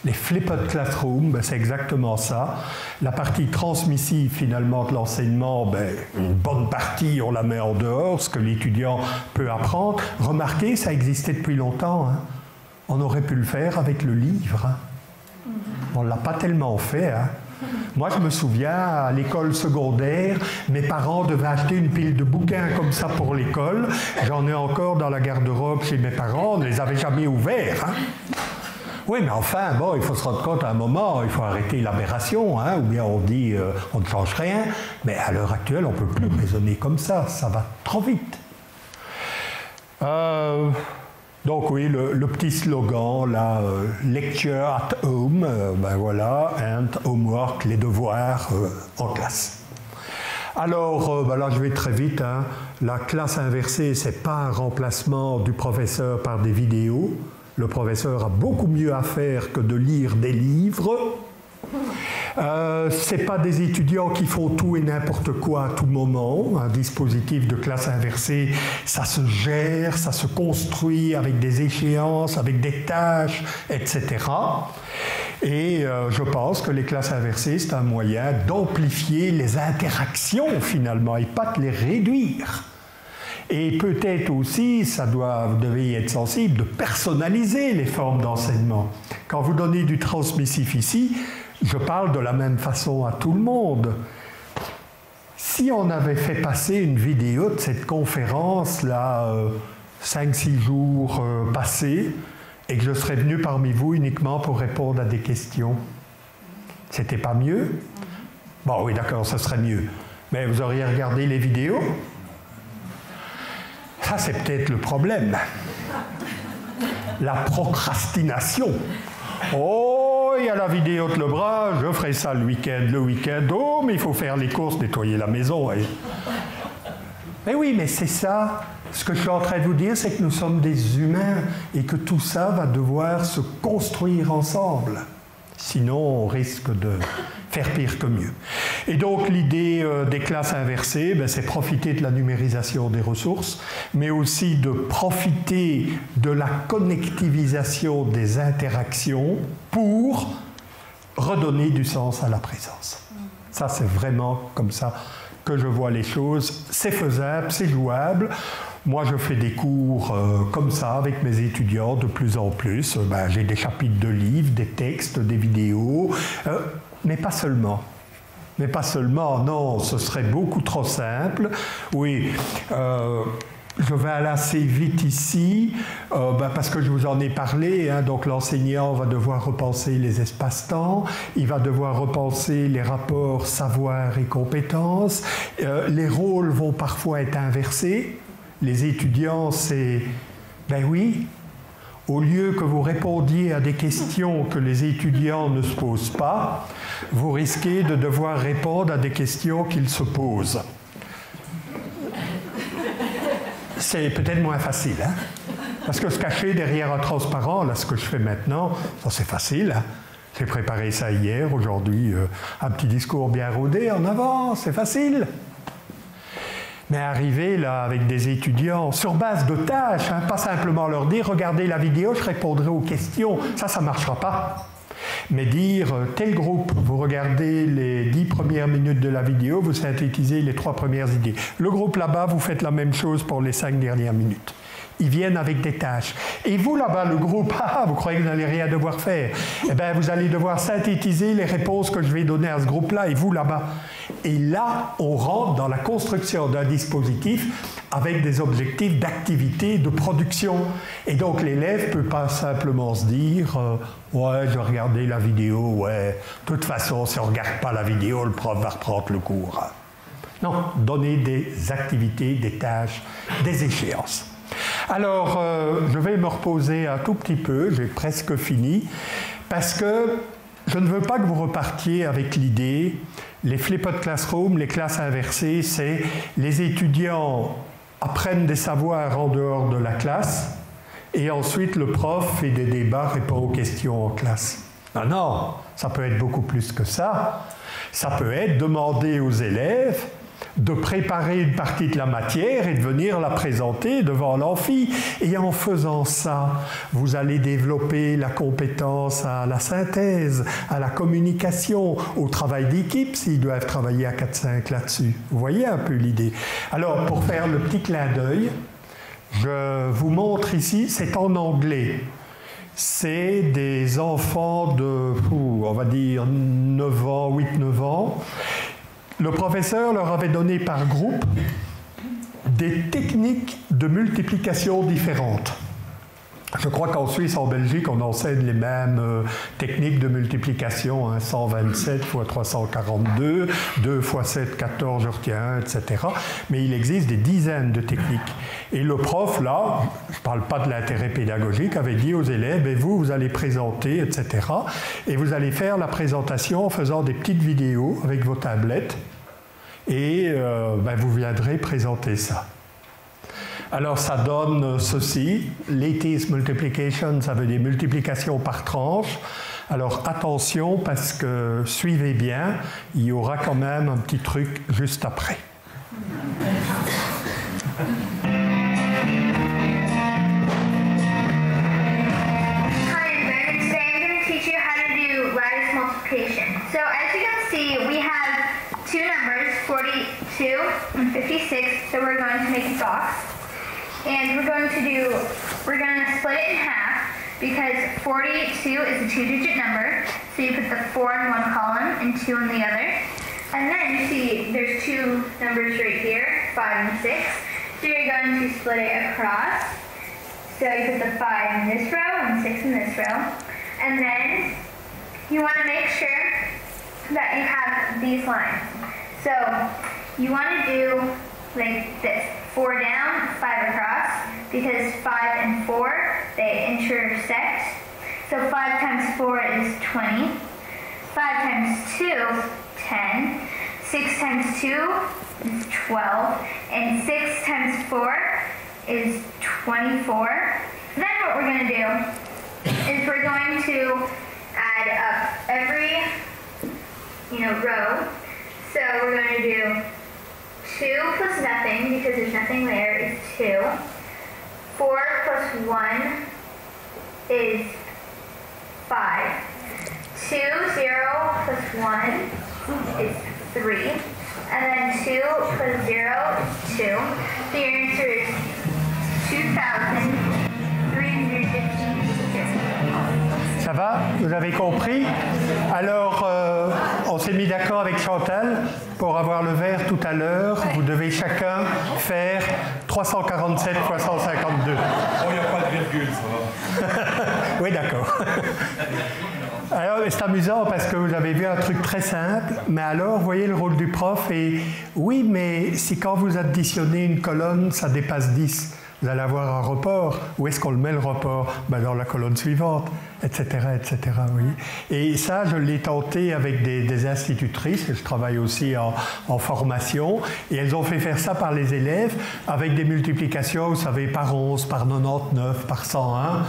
Les flipped classrooms, c'est exactement ça. La partie transmissive, finalement, de l'enseignement, une bonne partie, on la met en dehors, ce que l'étudiant peut apprendre. Remarquez, ça existait depuis longtemps. Hein. On aurait pu le faire avec le livre. Hein. On ne l'a pas tellement fait. Hein. Moi, je me souviens, à l'école secondaire, mes parents devaient acheter une pile de bouquins comme ça pour l'école. J'en ai encore dans la garde-robe chez mes parents, on ne les avait jamais ouverts. Hein. Oui, mais enfin, bon, il faut se rendre compte à un moment, il faut arrêter l'aberration, hein, ou bien on dit on ne change rien, mais à l'heure actuelle, on ne peut plus raisonner comme ça va trop vite. Donc oui, le petit slogan, là, lecture at home, voilà, and homework, les devoirs en classe. Alors, là je vais très vite, hein. La classe inversée, ce n'est pas un remplacement du professeur par des vidéos. Le professeur a beaucoup mieux à faire que de lire des livres. Ce n'est pas des étudiants qui font tout et n'importe quoi à tout moment. Un dispositif de classe inversée, ça se gère, ça se construit avec des échéances, avec des tâches, etc. Et je pense que les classes inversées, c'est un moyen d'amplifier les interactions finalement et pas de les réduire. Et peut-être aussi, vous devez y être sensible, de personnaliser les formes d'enseignement. Quand vous donnez du transmissif ici, je parle de la même façon à tout le monde. Si on avait fait passer une vidéo de cette conférence-là, 5-6 jours passés, et que je serais venu parmi vous uniquement pour répondre à des questions, c'était pas mieux? Bon, oui, d'accord, ce serait mieux. Mais vous auriez regardé les vidéos? Ça, c'est peut-être le problème. La procrastination. Oh, il y a la vidéo de Lebras, je ferai ça le week-end. Oh, mais il faut faire les courses, nettoyer la maison. Mais oui, mais c'est ça. Ce que je suis en train de vous dire, c'est que nous sommes des humains et que tout ça va devoir se construire ensemble. Sinon, on risque de faire pire que mieux. Et donc, l'idée des classes inversées, c'est profiter de la numérisation des ressources, mais aussi de profiter de la connectivisation des interactions pour redonner du sens à la présence. Ça, c'est vraiment comme ça que je vois les choses. C'est faisable, c'est jouable. Moi, je fais des cours comme ça avec mes étudiants de plus en plus. J'ai des chapitres de livres, des textes, des vidéos, mais pas seulement. Mais pas seulement, non, ce serait beaucoup trop simple. Oui, je vais aller assez vite ici, parce que je vous en ai parlé. Hein, donc l'enseignant va devoir repenser les espaces-temps, il va devoir repenser les rapports savoir et compétences. Les rôles vont parfois être inversés. Les étudiants, c'est, ben oui, au lieu que vous répondiez à des questions que les étudiants ne se posent pas, vous risquez de devoir répondre à des questions qu'ils se posent. C'est peut-être moins facile, hein? Parce que se cacher derrière un transparent, là, ce que je fais maintenant, ça c'est facile, hein? J'ai préparé ça hier, aujourd'hui, un petit discours bien rodé en avant, c'est facile. Mais arriver là avec des étudiants sur base de tâches, hein, pas simplement leur dire « regardez la vidéo, je répondrai aux questions », ça ne marchera pas. Mais dire « tel groupe, vous regardez les 10 premières minutes de la vidéo, vous synthétisez les 3 premières idées. Le groupe là-bas, vous faites la même chose pour les 5 dernières minutes. » Ils viennent avec des tâches. Et vous là-bas, le groupe, vous croyez que vous n'allez rien devoir faire? Eh bien, vous allez devoir synthétiser les réponses que je vais donner à ce groupe-là et vous là-bas. Et là, on rentre dans la construction d'un dispositif avec des objectifs d'activité, de production. Et donc, l'élève ne peut pas simplement se dire ouais, je vais regarder la vidéo, ouais, de toute façon, si on ne regarde pas la vidéo, le prof va reprendre le cours. Non, donner des activités, des tâches, des échéances. Alors, je vais me reposer un tout petit peu, j'ai presque fini, parce que je ne veux pas que vous repartiez avec l'idée, les flipped classroom, les classes inversées, c'est les étudiants apprennent des savoirs en dehors de la classe, et ensuite le prof fait des débats, répond aux questions en classe. Non, non, ça peut être beaucoup plus que ça. Ça peut être demander aux élèves de préparer une partie de la matière et de venir la présenter devant l'amphi. Et en faisant ça, vous allez développer la compétence à la synthèse, à la communication, au travail d'équipe, s'ils doivent travailler à 4-5 là-dessus. Vous voyez un peu l'idée. Alors, pour faire le petit clin d'œil, je vous montre ici, c'est en anglais. C'est des enfants de, on va dire, 9 ans, 8-9 ans. Le professeur leur avait donné par groupe des techniques de multiplication différentes. Je crois qu'en Suisse, en Belgique, on enseigne les mêmes techniques de multiplication, hein, 127 x 342, 2 x 7, 14, je retiens 1, etc. Mais il existe des dizaines de techniques. Et le prof, là, je ne parle pas de l'intérêt pédagogique, avait dit aux élèves, et vous allez présenter, etc. Et vous allez faire la présentation en faisant des petites vidéos avec vos tablettes. et vous viendrez présenter ça. Alors ça donne ceci, lattice multiplication, ça veut dire multiplication par tranche. Alors attention parce que suivez bien, il y aura quand même un petit truc juste après. So as you can see, we have two numbers, 42 and 56, that we're going to make a box. And we're going to split it in half because 42 is a two-digit number. So you put the 4 in one column and 2 in the other. And then you see there's two numbers right here, 5 and 6. So you're going to split it across. So you put the 5 in this row and 6 in this row. And then you want to make sure that you have these lines. So you want to do like this, 4 down, 5 across, because 5 and 4, they intersect. So 5 times 4 is 20, 5 times 2, 10, 6 times 2 is 12, and 6 times 4 is 24. Then what we're going to do is we're going to add up every row. So we're going to do 2 plus nothing, because there's nothing there, is 2. 4 plus 1 is 5. 2, 0 plus 1 is 3. And then 2 plus 0 is 2. So your answer is 2,352. Ça va? Vous avez compris? Alors, on s'est mis d'accord avec Chantal pour avoir le verre tout à l'heure. Vous devez chacun faire 347 fois 152. Oh, il n'y a pas de virgule, ça va. Oui, d'accord. Alors, c'est amusant parce que vous avez vu un truc très simple, mais alors, vous voyez le rôle du prof et oui, mais si quand vous additionnez une colonne, ça dépasse 10, vous allez avoir un report. Où est-ce qu'on le met, le report? Dans la colonne suivante, etc., etc. Oui. Et ça, je l'ai tenté avec des institutrices, je travaille aussi en formation, et elles ont fait faire ça par les élèves avec des multiplications, vous savez, par 11, par 99, par 101.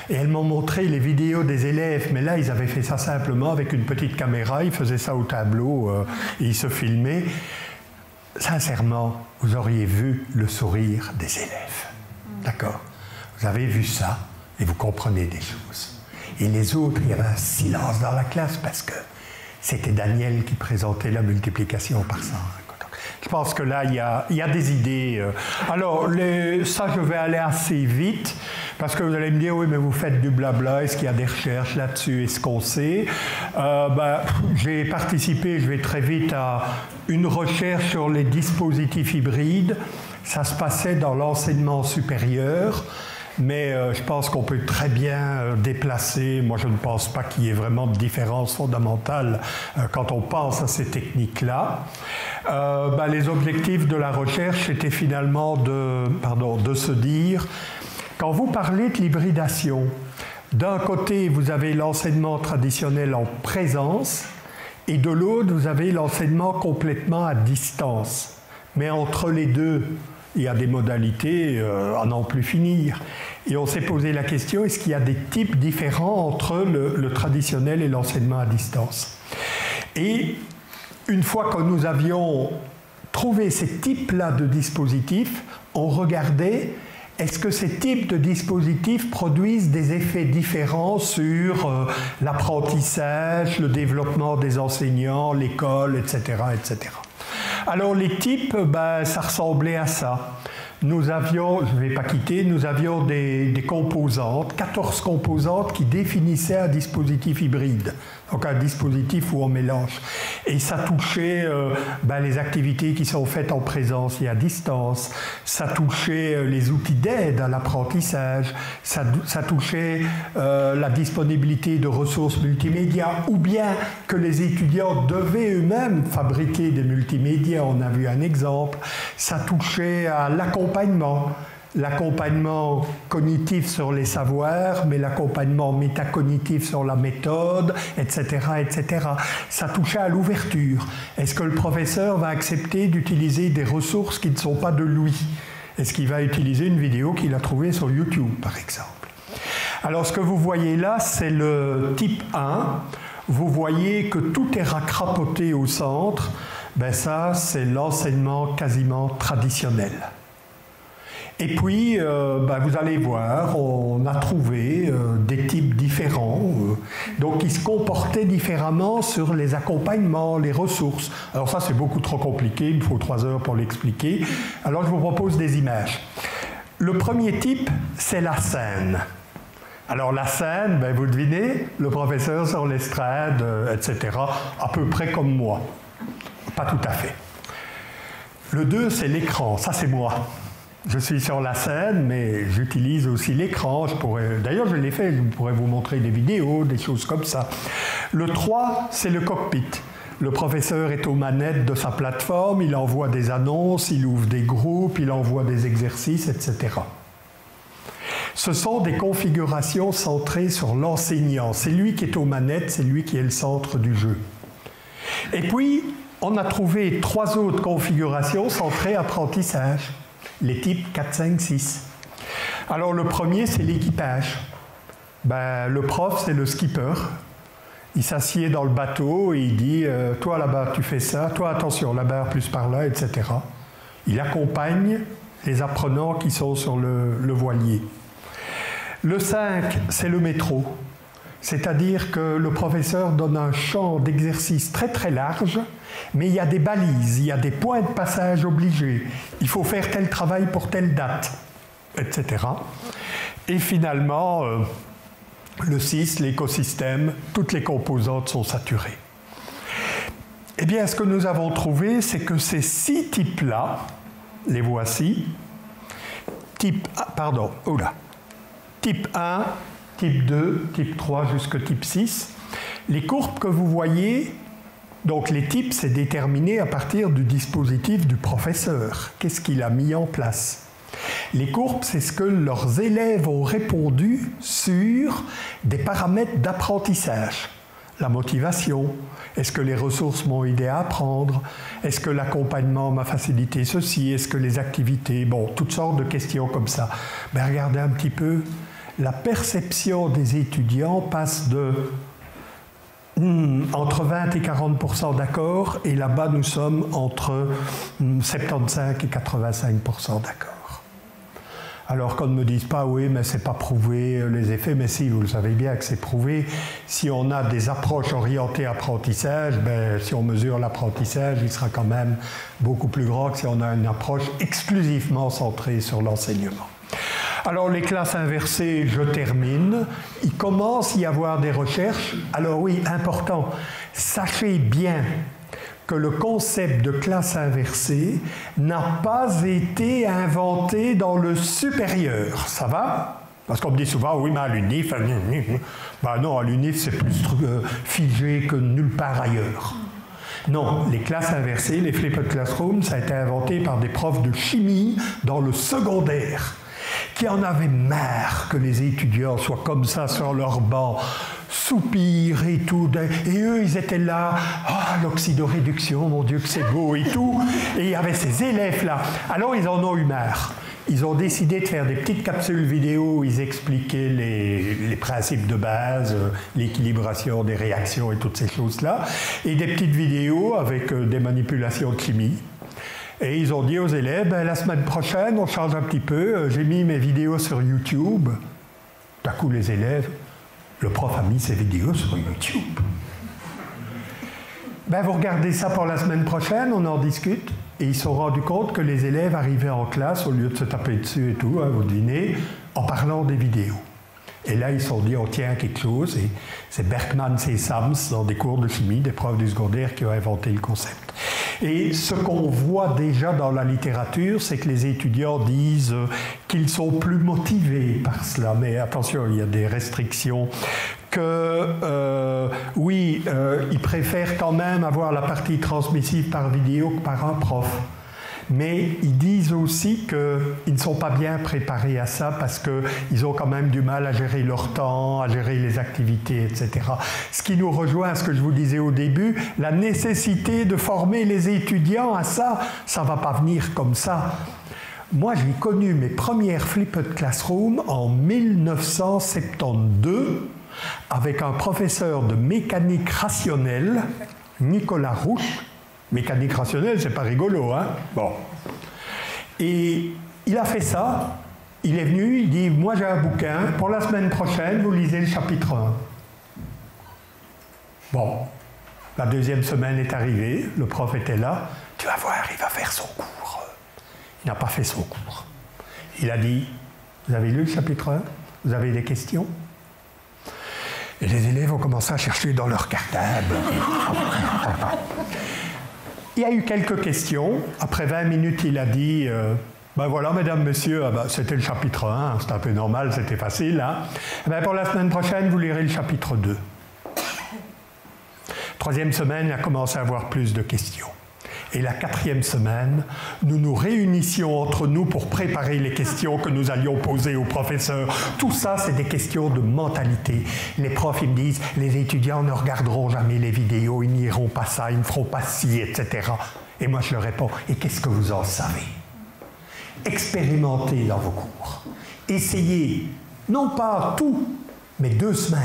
Et elles m'ont montré les vidéos des élèves, mais là, ils avaient fait ça simplement avec une petite caméra, ils faisaient ça au tableau, et ils se filmaient. Sincèrement, vous auriez vu le sourire des élèves. D'accord? Vous avez vu ça, et vous comprenez des choses. Et les autres, il y avait un silence dans la classe, parce que c'était Daniel qui présentait la multiplication par 100. Je pense que là, il y a des idées. Alors, ça, je vais aller assez vite, parce que vous allez me dire, oui, mais vous faites du blabla, est-ce qu'il y a des recherches là-dessus, est-ce qu'on sait? J'ai participé, je vais très vite, à une recherche sur les dispositifs hybrides. Ça se passait dans l'enseignement supérieur, mais je pense qu'on peut très bien déplacer. Moi, je ne pense pas qu'il y ait vraiment de différence fondamentale quand on pense à ces techniques-là. Les objectifs de la recherche étaient finalement de se dire, quand vous parlez de l'hybridation, d'un côté, vous avez l'enseignement traditionnel en présence, et de l'autre, vous avez l'enseignement complètement à distance. Mais entre les deux, il y a des modalités à n'en plus finir. Et on s'est posé la question, est-ce qu'il y a des types différents entre le traditionnel et l'enseignement à distance? Et une fois que nous avions trouvé ces types-là de dispositifs, on regardait, est-ce que ces types de dispositifs produisent des effets différents sur l'apprentissage, le développement des enseignants, l'école, etc., etc. Alors les types, ça ressemblait à ça. Nous avions, je ne vais pas quitter, nous avions des composantes, 14 composantes qui définissaient un dispositif hybride. Donc un dispositif où on mélange. Et ça touchait les activités qui sont faites en présence et à distance. Ça touchait les outils d'aide à l'apprentissage. Ça touchait la disponibilité de ressources multimédia, ou bien que les étudiants devaient eux-mêmes fabriquer des multimédias. On a vu un exemple. Ça touchait à l'accompagnement. l'accompagnement cognitif sur les savoirs, mais l'accompagnement métacognitif sur la méthode, etc., etc. Ça touchait à l'ouverture. Est-ce que le professeur va accepter d'utiliser des ressources qui ne sont pas de lui? Est-ce qu'il va utiliser une vidéo qu'il a trouvée sur YouTube, par exemple? Alors, ce que vous voyez là, c'est le type 1. Vous voyez que tout est racrapoté au centre. Ben ça, c'est l'enseignement quasiment traditionnel. Et puis, vous allez voir, on a trouvé des types différents, donc qui se comportaient différemment sur les accompagnements, les ressources. Alors ça, c'est beaucoup trop compliqué, il me faut 3 heures pour l'expliquer. Alors je vous propose des images. Le premier type, c'est la scène. Alors la scène, vous devinez, le professeur sur l'estrade, etc., à peu près comme moi. Pas tout à fait. Le 2, c'est l'écran, ça c'est moi. Je suis sur la scène, mais j'utilise aussi l'écran. D'ailleurs, je l'ai fait, je pourrais vous montrer des vidéos, des choses comme ça. Le 3, c'est le cockpit. Le professeur est aux manettes de sa plateforme, il envoie des annonces, il ouvre des groupes, il envoie des exercices, etc. Ce sont des configurations centrées sur l'enseignant. C'est lui qui est aux manettes, c'est lui qui est le centre du jeu. Et puis, on a trouvé 3 autres configurations centrées apprentissage. Les types 4, 5, 6. Alors le premier, c'est l'équipage. Le prof, c'est le skipper. Il s'assied dans le bateau et il dit « Toi là-bas, tu fais ça. Toi, attention, là-bas, plus par là, etc. » Il accompagne les apprenants qui sont sur le voilier. Le 5, c'est le métro. C'est-à-dire que le professeur donne un champ d'exercice très très large, mais il y a des balises, il y a des points de passage obligés. Il faut faire tel travail pour telle date, etc. Et finalement, le 6, l'écosystème, toutes les composantes sont saturées. Eh bien, ce que nous avons trouvé, c'est que ces 6 types-là, les voici, type 1, type 2, type 3 jusqu'à type 6. Les courbes que vous voyez, donc les types, c'est déterminé à partir du dispositif du professeur. Qu'est-ce qu'il a mis en place? Les courbes, c'est ce que leurs élèves ont répondu sur des paramètres d'apprentissage. La motivation, est-ce que les ressources m'ont aidé à apprendre? Est-ce que l'accompagnement m'a facilité ceci? Est-ce que les activités? Bon, toutes sortes de questions comme ça. Regardez un petit peu. La perception des étudiants passe de entre 20 et 40% d'accord, et là-bas nous sommes entre 75 et 85% d'accord. Alors qu'on ne me dise pas, oui, mais c'est pas prouvé les effets, mais si, vous le savez bien que c'est prouvé. Si on a des approches orientées apprentissage, si on mesure l'apprentissage, il sera quand même beaucoup plus grand que si on a une approche exclusivement centrée sur l'enseignement. Alors les classes inversées, je termine. Il commence à y avoir des recherches. Alors oui, important, sachez bien que le concept de classe inversée n'a pas été inventé dans le supérieur. Ça va? Parce qu'on me dit souvent, oui, mais à l'UNIF, non, à l'UNIF, c'est plus figé que nulle part ailleurs. Non, les classes inversées, les flipped classrooms, ça a été inventé par des profs de chimie dans le secondaire, qui en avaient marre que les étudiants soient comme ça sur leur banc, soupirent et tout, et eux ils étaient là, l'oxydoréduction, mon Dieu que c'est beau et tout, et il y avait ces élèves là, alors ils en ont eu marre. Ils ont décidé de faire des petites capsules vidéo où ils expliquaient les principes de base, l'équilibration des réactions et toutes ces choses-là, et des petites vidéos avec des manipulations de chimie. Et ils ont dit aux élèves, la semaine prochaine, on change un petit peu, j'ai mis mes vidéos sur YouTube. D'un coup, les élèves, le prof a mis ses vidéos sur YouTube. Vous regardez ça pour la semaine prochaine, on en discute. Et ils se sont rendus compte que les élèves arrivaient en classe, au lieu de se taper dessus et tout, vous devinez, en parlant des vidéos. Et là, ils se sont dit, on tient à quelque chose. Et c'est Berkman et Sams, dans des cours de chimie, des profs du secondaire, qui ont inventé le concept. Et ce qu'on voit déjà dans la littérature, c'est que les étudiants disent qu'ils sont plus motivés par cela. Mais attention, il y a des restrictions. Ils préfèrent quand même avoir la partie transmissive par vidéo que par un prof. mais ils disent aussi qu'ils ne sont pas bien préparés à ça parce qu'ils ont quand même du mal à gérer leur temps, à gérer les activités, etc. Ce qui nous rejoint à ce que je vous disais au début, la nécessité de former les étudiants à ça, ça ne va pas venir comme ça. Moi, j'ai connu mes premières Flipped Classroom en 1972 avec un professeur de mécanique rationnelle, Nicolas Rouch. Mécanique rationnelle, c'est pas rigolo, hein? Bon. Et il a fait ça. Il est venu, il dit, moi j'ai un bouquin, pour la semaine prochaine, vous lisez le chapitre 1. Bon. La deuxième semaine est arrivée, le prof était là. Tu vas voir, il va faire son cours. Il n'a pas fait son cours. Il a dit, vous avez lu le chapitre 1? Vous avez des questions? Et les élèves ont commencé à chercher dans leur cartable. Il y a eu quelques questions. Après 20 minutes, il a dit ben voilà, mesdames, messieurs, c'était le chapitre 1, c'était un peu normal, c'était facile. Hein. Ben pour la semaine prochaine, vous lirez le chapitre 2. Troisième semaine, il a commencé à avoir plus de questions. Et la quatrième semaine, nous nous réunissions entre nous pour préparer les questions que nous allions poser aux professeurs. Tout ça, c'est des questions de mentalité. Les profs, ils me disent, les étudiants ne regarderont jamais les vidéos, ils n'iront pas ça, ils ne feront pas ci, etc. Et moi, je leur réponds, et qu'est-ce que vous en savez? Expérimentez dans vos cours. Essayez, non pas tout, mais 2 semaines.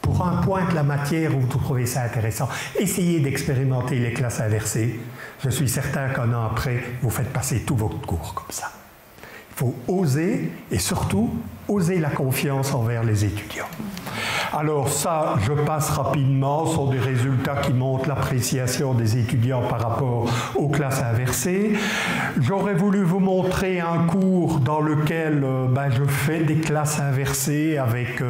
Pour un point de la matière où vous trouvez ça intéressant, essayez d'expérimenter les classes inversées. Je suis certain qu'un an après, vous faites passer tout votre cours comme ça. Il faut oser, et surtout, oser la confiance envers les étudiants. Alors ça, je passe rapidement, ce sont des résultats qui montrent l'appréciation des étudiants par rapport aux classes inversées. J'aurais voulu vous montrer un cours dans lequel je fais des classes inversées avec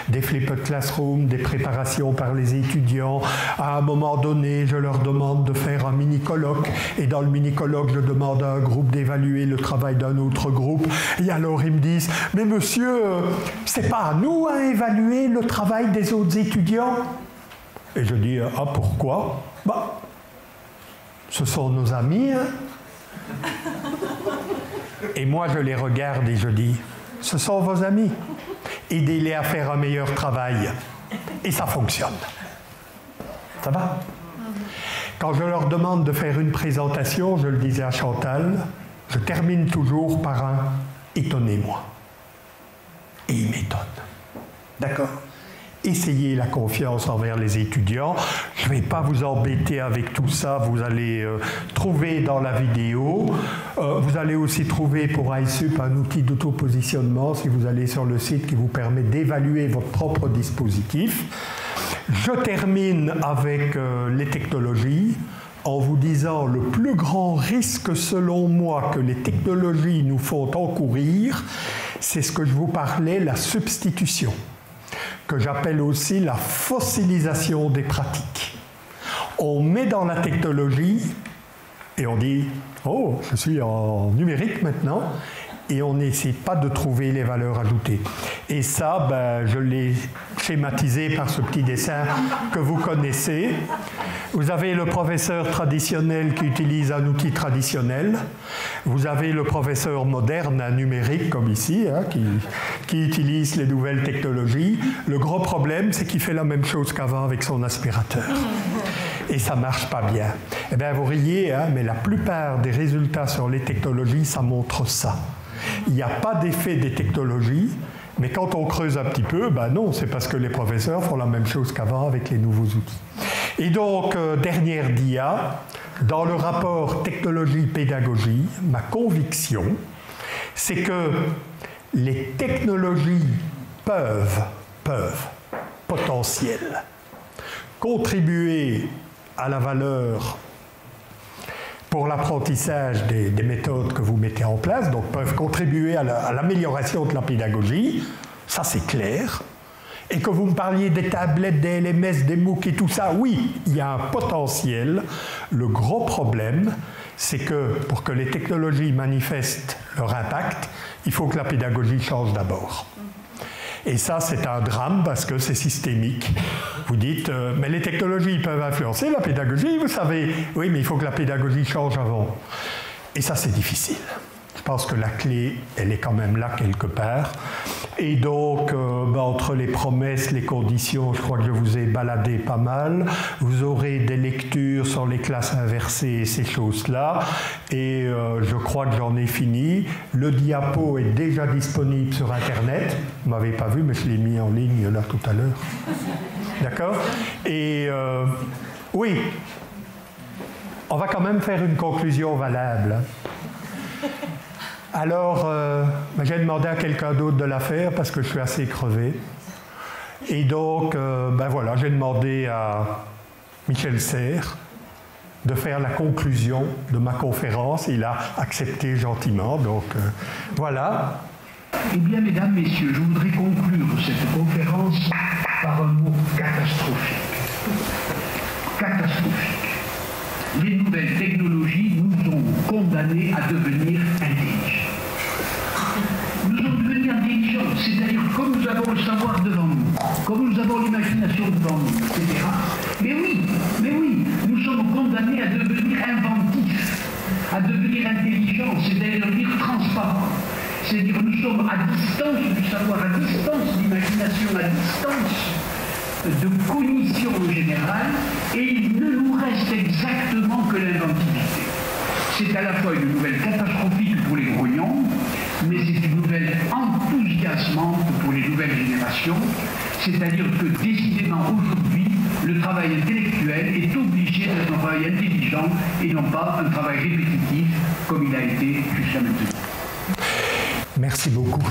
des Flipped Classroom, des préparations par les étudiants. À un moment donné, je leur demande de faire un mini-colloque et dans le mini-colloque, je demande à un groupe d'évaluer le travail d'un autre groupe. Et alors, ils me disent, mais monsieur, c'est pas à nous à évaluer le travail des autres étudiants? Et je dis, ah, pourquoi? Ce sont nos amis, hein? Et moi, je les regarde et je dis, ce sont vos amis. Aidez-les à faire un meilleur travail. Et ça fonctionne. Ça va? Quand je leur demande de faire une présentation, je le disais à Chantal, je termine toujours par un « étonnez-moi ». Et ils m'étonnent. D'accord? Essayez la confiance envers les étudiants. Je ne vais pas vous embêter avec tout ça. Vous allez trouver dans la vidéo. Vous allez aussi trouver pour iSup un outil d'autopositionnement si vous allez sur le site qui vous permet d'évaluer votre propre dispositif. Je termine avec les technologies en vous disant le plus grand risque selon moi que les technologies nous font encourir, c'est ce que je vous parlais, la substitution, que j'appelle aussi la fossilisation des pratiques. On met dans la technologie et on dit « Oh, je suis en numérique maintenant » et on n'essaie pas de trouver les valeurs ajoutées. Et ça, je l'ai schématisé par ce petit dessin que vous connaissez. Vous avez le professeur traditionnel qui utilise un outil traditionnel. Vous avez le professeur moderne, un numérique comme ici, hein, qui utilise les nouvelles technologies. Le gros problème, c'est qu'il fait la même chose qu'avant avec son aspirateur. Et ça ne marche pas bien. Eh bien, vous riez, hein, mais la plupart des résultats sur les technologies, ça montre ça. Il n'y a pas d'effet des technologies, mais quand on creuse un petit peu, non, c'est parce que les professeurs font la même chose qu'avant avec les nouveaux outils. Et donc, dernière dia, dans le rapport technologie-pédagogie, ma conviction, c'est que les technologies peuvent, potentielles, contribuer à la valeur pour l'apprentissage des méthodes que vous mettez en place, donc peuvent contribuer à l'amélioration de la pédagogie, ça c'est clair. Et que vous me parliez des tablettes, des LMS, des MOOC et tout ça, oui, il y a un potentiel. Le gros problème, c'est que pour que les technologies manifestent leur impact, il faut que la pédagogie change d'abord. Et ça, c'est un drame parce que c'est systémique. Vous dites, mais les technologies peuvent influencer la pédagogie, vous savez. Oui, mais il faut que la pédagogie change avant. Et ça, c'est difficile. Je pense que la clé, elle est quand même là quelque part. Et donc, entre les promesses, les conditions, je crois que je vous ai baladé pas mal. Vous aurez des lectures sur les classes inversées, ces choses-là. Et je crois que j'en ai fini. Le diapo est déjà disponible sur Internet. Vous ne m'avez pas vu, mais je l'ai mis en ligne là tout à l'heure. D'accord? Et oui, on va quand même faire une conclusion valable. Alors, j'ai demandé à quelqu'un d'autre de la faire parce que je suis assez crevé. Et donc, voilà, j'ai demandé à Michel Serres de faire la conclusion de ma conférence. Il a accepté gentiment, donc voilà. Eh bien, mesdames, messieurs, je voudrais conclure cette conférence par un mot catastrophique. Catastrophique. Les nouvelles technologies nous ont condamnés à devenir intelligents. Nous allons devenir intelligents, c'est-à-dire comme nous avons le savoir devant nous, comme nous avons l'imagination devant nous, etc. Mais oui, nous sommes condamnés à devenir inventifs, à devenir intelligents, c'est-à-dire devenir transparents. C'est-à-dire nous sommes à distance du savoir, à distance d'imagination, à distance de cognition générale, et il ne nous reste exactement que l'inventivité. C'est à la fois une nouvelle catastrophique pour les grognons, mais c'est une nouvelle enthousiasmante pour les nouvelles générations, c'est-à-dire que décidément aujourd'hui, le travail intellectuel est obligé d'être un travail intelligent et non pas un travail répétitif comme il a été jusqu'à maintenant. Merci beaucoup.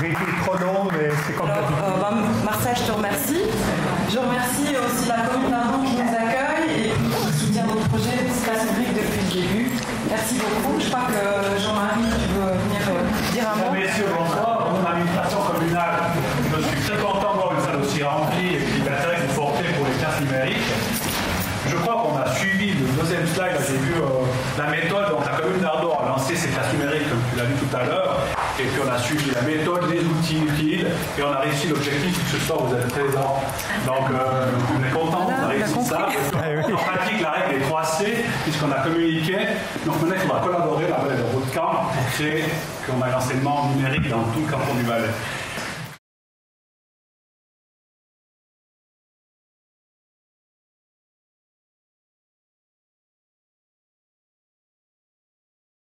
J'ai été trop long, mais c'est comme ça. Marcel, je te remercie. Je remercie aussi la commune d'Ardon qui nous accueille et qui soutient nos projets de Classe Numérique depuis le début. Merci beaucoup. Je crois que Jean-Marie, tu veux venir dire un mot. Messieurs, bonsoir. Mon administration communale, je suis très content de voir une salle aussi remplie et puis l'intérêt que vous portez pour les classes numériques. Je crois qu'on a suivi le deuxième slide, j'ai vu la méthode. Donc la commune d'Ardon a lancé ses classes numériques, comme tu l'as vu tout à l'heure. Et puis on a suivi la méthode, les outils utiles, et on a réussi l'objectif, puisque ce soir vous êtes présents. Donc on est content, on a réussi ça. En pratique, la règle est 3C, puisqu'on a communiqué. Donc maintenant, il faudra collaborer avec le bootcamp pour créer qu'on a l'enseignement numérique dans tout le canton du Valais.